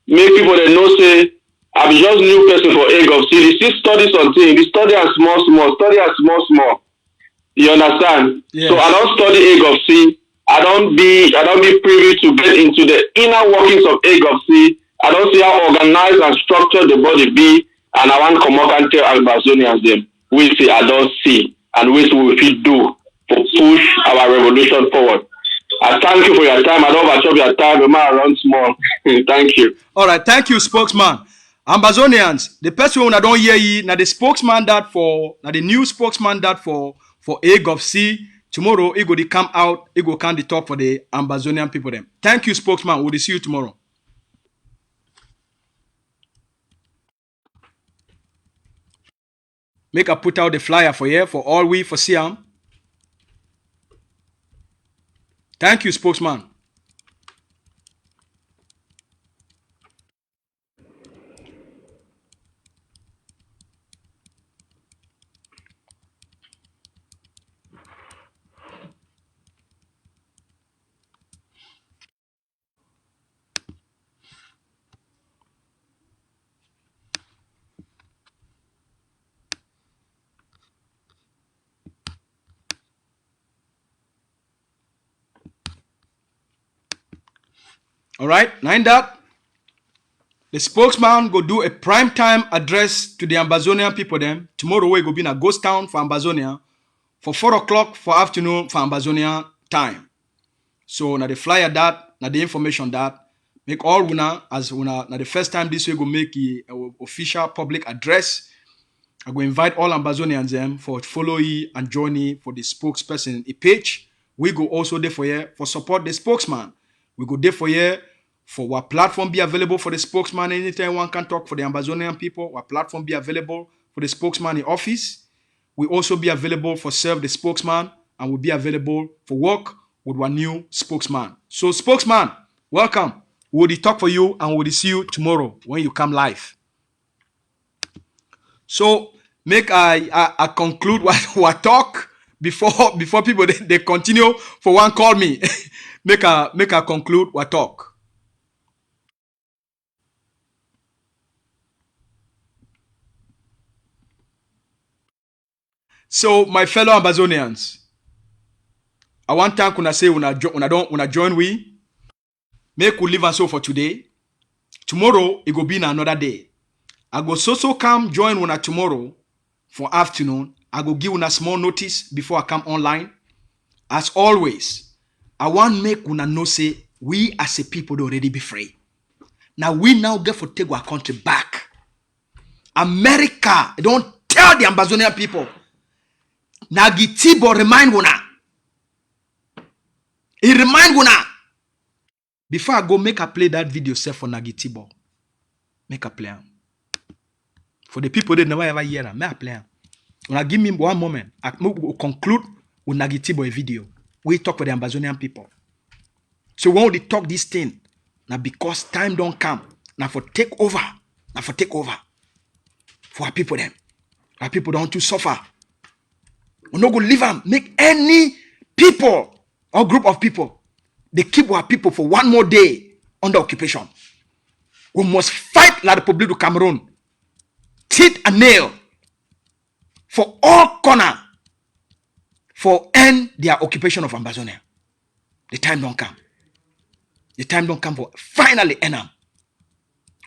make people that know say I'm just new person for Egg of Sea. They still study something. They study and small. You understand? Yes. So I don't study Egg of Sea. I don't be privy to get into the inner workings of Egg of Sea. I don't see how organized and structured the body be, and I want to come up and tell Ambazonians them. We see I don't see, and which we will do to push our revolution forward. I thank you for your time. I don't overchop your time. We might run small. Thank you. All right, thank you, spokesman. Ambazonians, the person who don't hear you, now the spokesman that for, now the new spokesman that for Egg of Sea. Tomorrow, he go to come out, he go come to talk for the Ambazonian people them. Thank you, spokesman. We'll see you tomorrow. Make I put out the flyer for you, for all we, for Siam. Thank you, spokesman. All right, nine that. The spokesman go do a prime time address to the Ambazonian people then. Tomorrow we go be in a ghost town for Ambazonia for 4 o'clock for afternoon for Ambazonia time. So now the flyer that, now the information that, make all una as una now the first time this way go make a official public address. I go invite all Ambazonians them for follow ye and join ye for the spokesperson a page. We go also there for you for support the spokesman. We go there for you for our platform be available for the spokesman anytime one can talk for the Ambazonian people. Our platform be available for the spokesman in office. We also be available for serve the spokesman and will be available for work with our new spokesman. So spokesman, welcome. We will talk for you and we will see you tomorrow when you come live. So make I conclude what talk before people they continue for one call me. make I conclude what talk. So my fellow Ambazonians, I want time when I say when I join we make we live and so for today. Tomorrow it go be another day. I go so come join una tomorrow for afternoon. I go give una small notice before I come online. As always, I want make una know say we as a people don't already be free. Now we now get for take our country back. America don't tell the Ambazonian people. Nagitibo remind una. He remind una. Before I go make I play that video set for Nagitibo. Make a play. For the people that never ever hear them, make a play. When I give me one moment, I will conclude with Nagitibo a video. We talk for the Ambazonian people. So when we talk this thing, now because time don't come, now for take over, for our people them. Our people don't to suffer. We not go leave them, make any people or group of people, they keep our people for one more day under occupation. We must fight like the Republic of Cameroon, teeth and nail, for all corner, for end their occupation of Ambazonia. The time don't come. The time don't come for finally end them.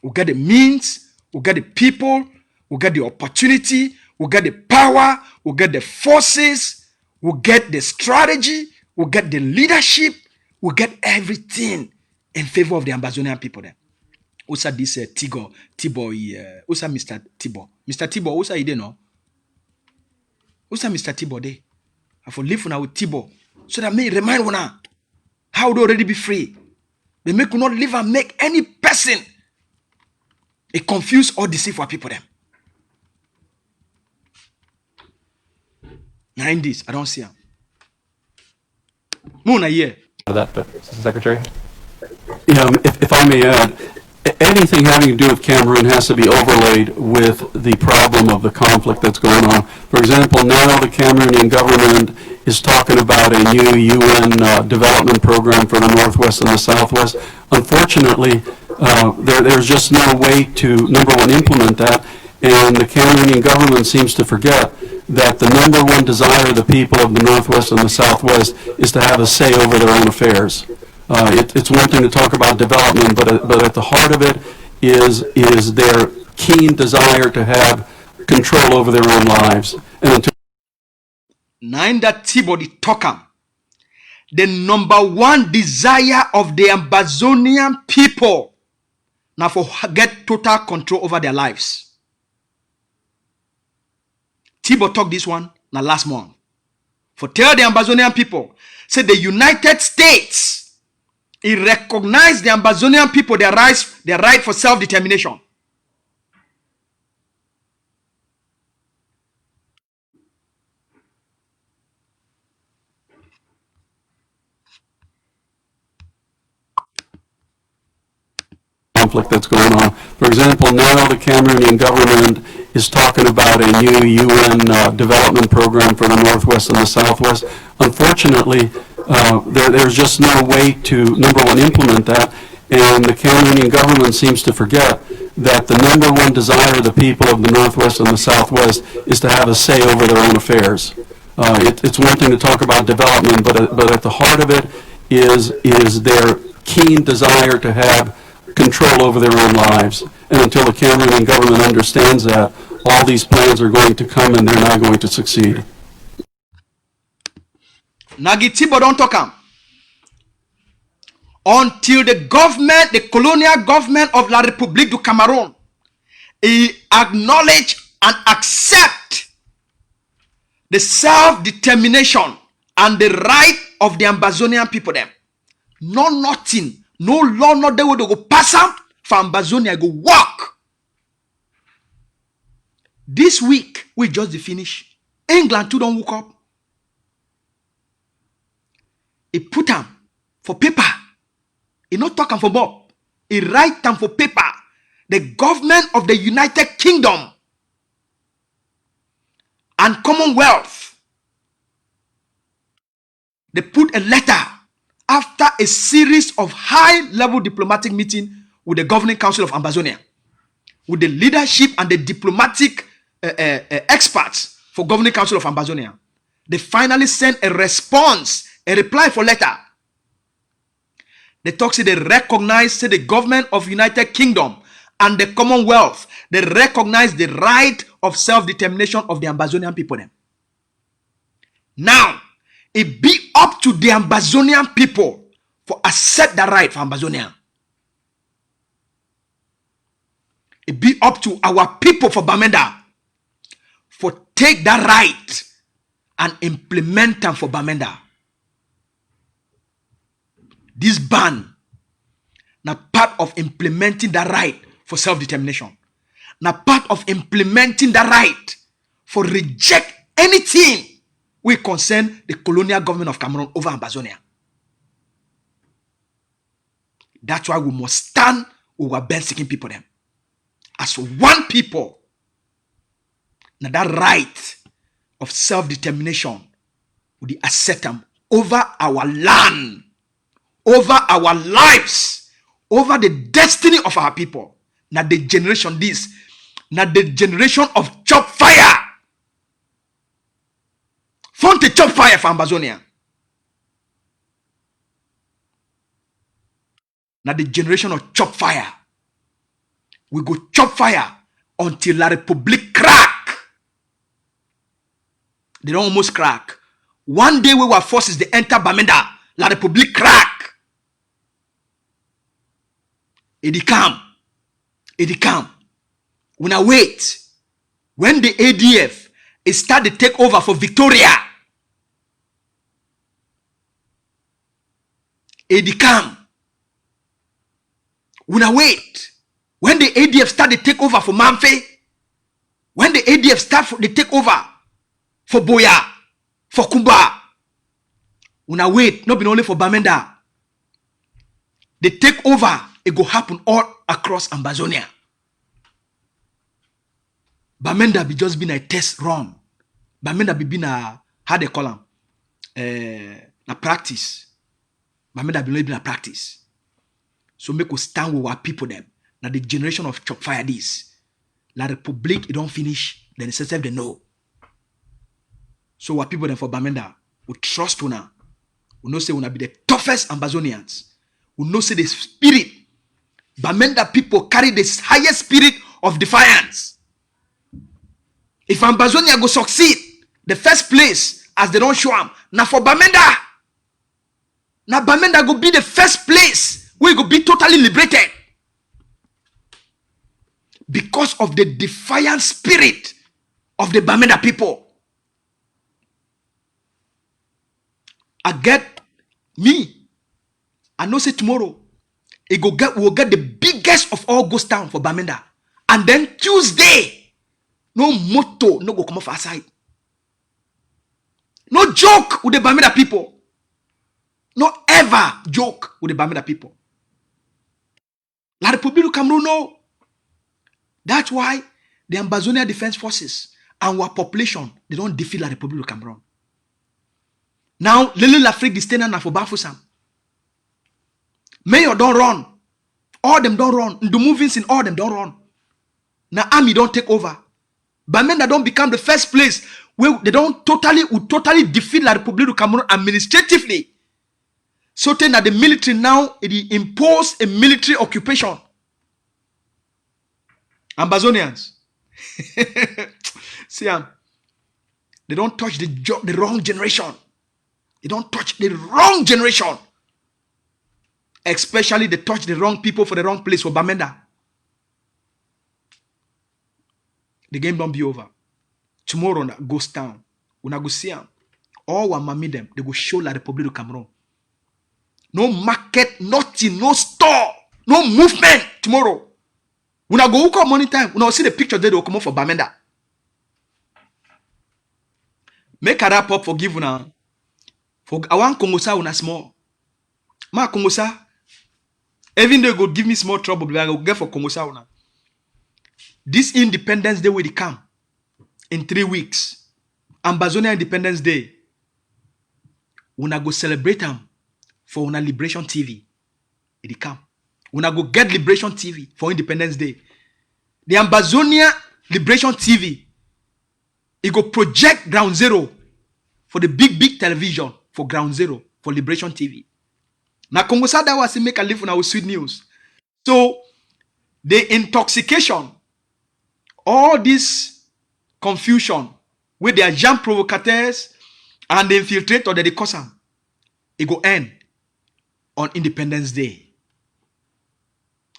We get the means, we get the people, we get the opportunity, we get the power, we get the forces, we get the strategy, we get the leadership, we get everything in favor of the Ambazonian people then. Usa this Tibo, Usa Mr. Tibo. Mr. Tibo, Usa ide no? Usa Mr. Tibo de. I for live now with Tibo. So that may remind one how they already be free. They make not live and make any person a confuse or deceive for people them. Now in this, I don't see them. Moon a year. That, but Secretary. Yeah, if I may add, anything having to do with Cameroon has to be overlaid with the problem of the conflict that's going on. For example, now the Cameroonian government is talking about a new UN development program for the Northwest and the Southwest. Unfortunately, there's just no way to, number one, implement that, and the Cameroonian government seems to forget that the number one desire of the people of the Northwest and the Southwest is to have a say over their own affairs. It's one thing to talk about development, but at the heart of it is their keen desire to have control over their own lives. And until Nine that T-body talker. The number one desire of the Ambazonian people now for get total control over their lives. Tibo talk this one now last month. For tell the Ambazonian people, say the United States, it recognized the Ambazonian people their right for self-determination. conflict that's going on. For example, now the Cameroonian government is talking about a new UN development program for the Northwest and the Southwest. Unfortunately, there's just no way to, number one, implement that, and the Cameroonian government seems to forget that the number one desire of the people of the Northwest and the Southwest is to have a say over their own affairs. It's one thing to talk about development, but at the heart of it is their keen desire to have control over their own lives. And until the Cameroonian government understands that, all these plans are going to come and they're not going to succeed. Nagitibo don't talk am. Until the government, the colonial government of La République du Cameroon, acknowledge and accept the self-determination and the right of the Ambazonian people them. No nothing, no law, no they will go pass am for Ambazonia go walk. This week, we just finish. England too don't woke up. He put them for paper. He not talking for Bob. He write them for paper. The government of the United Kingdom and Commonwealth, they put a letter after a series of high-level diplomatic meetings with the governing council of Ambazonia, with the leadership and the diplomatic experts for governing council of Ambazonia. They finally sent a response, a reply for letter. They talk, say they recognize, say the government of United Kingdom and the Commonwealth, they recognize the right of self-determination of the Ambazonian people. Then. Now, it be up to the Ambazonian people for accept that right for Ambazonia. It be up to our people for Bamenda for take that right and implement them for Bamenda. This ban now part of implementing that right for self-determination. Now part of implementing that right for reject anything we concern the colonial government of Cameroon over Ambazonia. That's why we must stand with our best-seeking people them. As one people, now that right of self-determination we accept them over our land, over our lives, over the destiny of our people. Now the generation this, now the generation of chop fire. Found the chop fire for Ambazonia. Now the generation of chop fire. We go chop fire until La République crack. They don't almost crack. One day we were forces they enter Bamenda, La République crack. It come. When I wait, when the ADF is start to take over for Victoria, it come. When I wait, when the ADF start to take over for Mamfe, when the ADF start to take over for Boya, for Kumba, when I wait, not been only for Bamenda, they take over. It go happen all across Ambazonia. Bamenda be just been a test run. Bamenda be been a, how they call them, a practice. Bamenda be been a practice. So make us stand with our people them. Now the generation of chop fire this. La République, it don't finish. Then it's self they know. So our people them for Bamenda, we trust una. We know say una be the toughest Ambazonians. We know say the spirit. Bamenda people carry this highest spirit of defiance. If Ambazonia go succeed, the first place, as they don't show them, now for Bamenda. Now Bamenda go be the first place where go be totally liberated. Because of the defiant spirit of the Bamenda people. I get me. I know say tomorrow, we'll get the biggest of all ghost town for Bamenda. And then Tuesday, no motto, no go come off outside. No joke with the Bamenda people. No ever joke with the Bamenda people. La République du Cameroon, no. That's why the Ambazonia Defense Forces and our population, they don't defeat La République du Cameroon. Now, l'Afrique d'Istana na for Bafusam. Mayor don't run. All them don't run. The movements in all them don't run. Now army don't take over. Bamenda don't become the first place where they don't totally defeat La République du Cameroon administratively. So then that the military now it impose a military occupation. Ambazonians. See, they don't touch the wrong generation. They don't touch the wrong generation. Especially they touch the wrong people for the wrong place for Bamenda. The game don't be over. Tomorrow goes down. When I go see them, all our mommy them, they go show La République du Cameroon. No market, nothing, no store, no movement tomorrow. When I go up morning time, when I see the picture they will come up for Bamenda. Make a wrap up for give una. For I want Kongosa una small. Ma Kongosa. Even though go give me small trouble, but I go get for Kongosa una. This Independence Day will come in 3 weeks. Ambazonia Independence Day. When I go celebrate them for una Liberation TV. It come. When I go get Liberation TV for Independence Day. The Ambazonia Liberation TV. It go project Ground Zero for the big television for Ground Zero for Liberation TV. Now Congo Sada was make a live on our sweet news. So the intoxication, all this confusion with the agent provocateurs and the infiltrator that they cause them, it go end on Independence Day.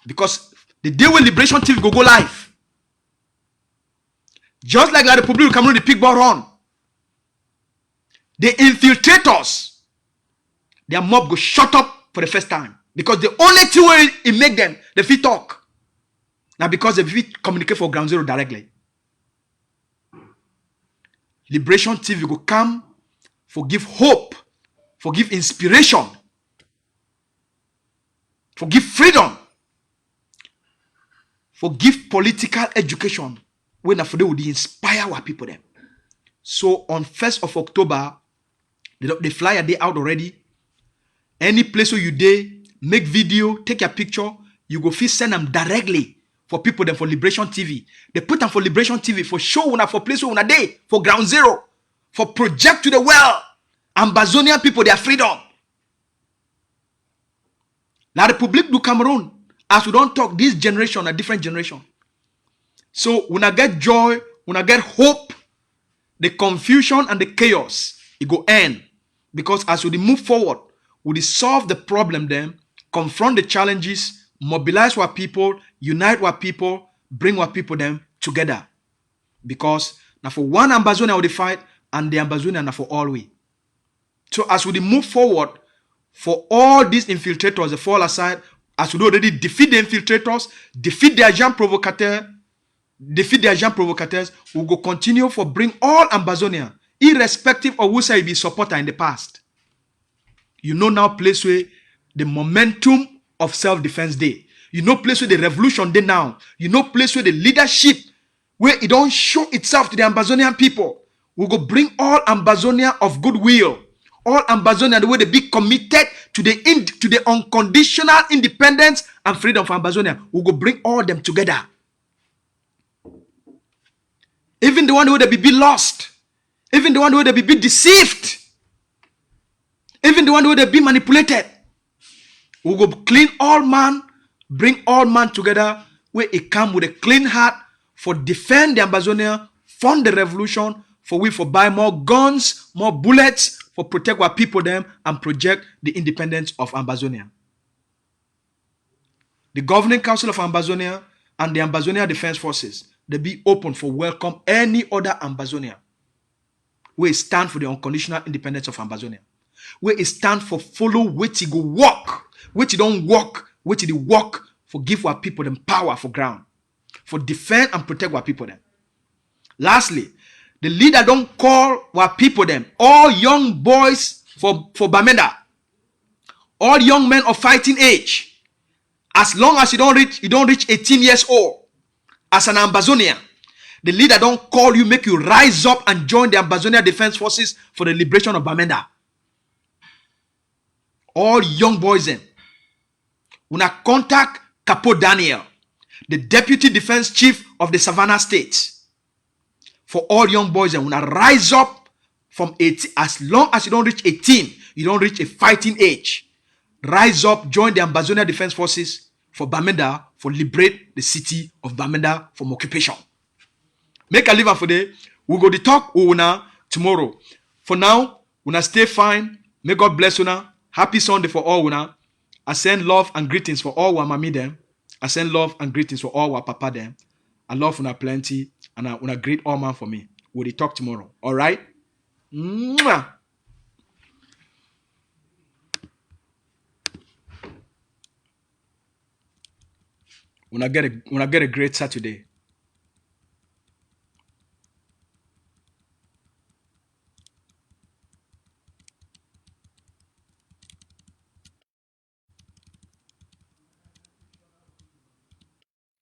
Because the day when Liberation TV go live, just like La République du Cameroon, the pig ball run, the infiltrators, their mob go shut up for the first time. Because the only thing way it make them, they fit talk. Now because they fit communicate for Ground Zero directly. Liberation TV go come for give hope, for give inspiration, for give freedom, for give political education. When for they would inspire our people them. So on 1st of October, they fly a day out already. Any place where you day, make video, take a picture, you go fit send them directly for people them for Liberation TV. They put them for Liberation TV for show una for place where una day, for Ground Zero, for project to the world. Ambazonian people, their freedom. La République du Cameroon, as we don't talk, this generation, a different generation. So when I get joy, when I get hope, the confusion and the chaos, it go end. Because as we move forward, we solve the problem then, confront the challenges, mobilize our people, unite our people, bring our people them together. Because now for one Ambazonia we fight, and the Ambazonia now for all we. So as we move forward, for all these infiltrators, they fall aside, as we already defeat the infiltrators, defeat the agent provocateurs, we will go continue for bring all Ambazonia, irrespective of who say be supporter in the past. You know now place where the momentum of self-defense day. You know place where the revolution day now. You know place where the leadership, where it don't show itself to the Ambazonian people. We go bring all Ambazonia of goodwill. All Ambazonia, the way they be committed to the unconditional independence and freedom for Ambazonia. We go bring all them together. Even the one who they be lost. Even the one who they be deceived. Even the one who they be manipulated. We go clean all man, bring all man together, where it come with a clean heart for defend the Ambazonia, fund the revolution, for we for buy more guns, more bullets, for protect our people them and project the independence of Ambazonia. The Governing Council of Ambazonia and the Ambazonia Defense Forces, they be open for welcome any other Ambazonia. We stand for the unconditional independence of Ambazonia. We stand for follow which it go walk, which it don't walk, which it walk for give our people them power for ground, for defend and protect our people them. Lastly, the leader don't call our people them, all young boys for Bamenda, all young men of fighting age, As long as you don't reach 18 years old, as an Ambazonia, the leader don't call you, make you rise up and join the Ambazonia Defense Forces for the liberation of Bamenda. All young boys then, una contact Capo Daniel, the Deputy Defense Chief of the Savannah State. For all young boys, and when I rise up from 18, as long as you don't reach 18, you don't reach a fighting age, rise up, join the Ambazonia Defense Forces for Bamenda, for liberate the city of Bamenda from occupation. Make a leave for day. We'll go to talk una tomorrow. For now, una stay fine. May God bless una. Happy Sunday for all una. I send love and greetings for all our mommy them. I send love and greetings for all our papa them. I love una plenty. And I una great all man for me. We'll talk tomorrow. All right? Mwah. Una get a great Saturday.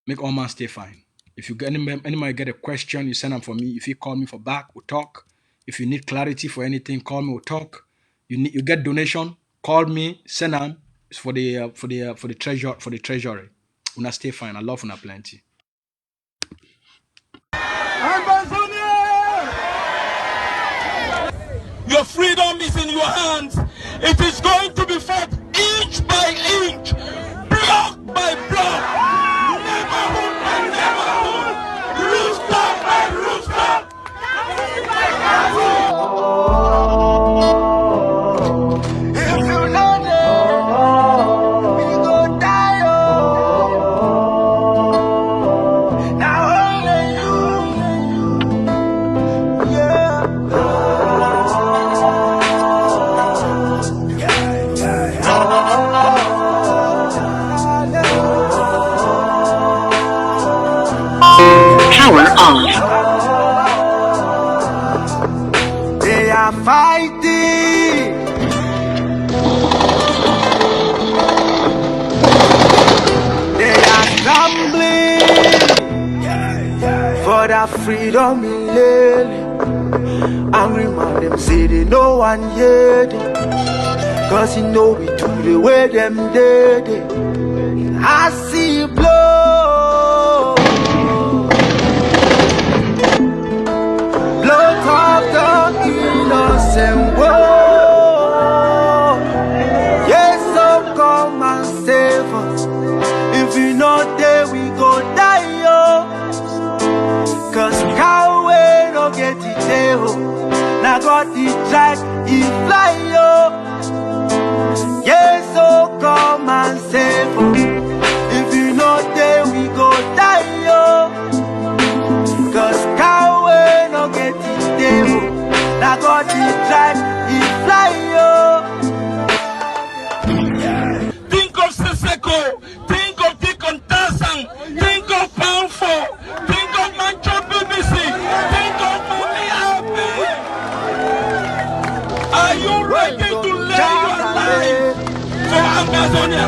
Make all man stay fine. If you get anybody get a question, you send them for me. If you call me for back, we'll talk. If you need clarity for anything, call me, we'll talk. You get donation, call me, send them for the treasury. Una stay fine. I love una plenty. Your freedom is in your hands. It is going to be fought inch by inch, block by block, neighborhood by neighborhood, rooster by rooster. If you know that, we go die. Now only you, yeah. Power off. They are fighting. They are scrambling for that freedom in land. Angry man, them say they no one hear them. Cause you know we do the way them did it. I see you blow. Blow top the innocent world. Yes, so come and save us. If we not there, we go die, yo. Cause cow way no get it there. Now got the track, he fly, yo. Yes, so come and save us. If you not there, we go die, yo. Cause cow way no get it there. Now got the track, he fly, yo. Think of Seseko, think of Deacon Tassang, think of Poundful, think of Mancho BBC, think of Mumi Abbey. Are you ready to lay your life for Ambazonia?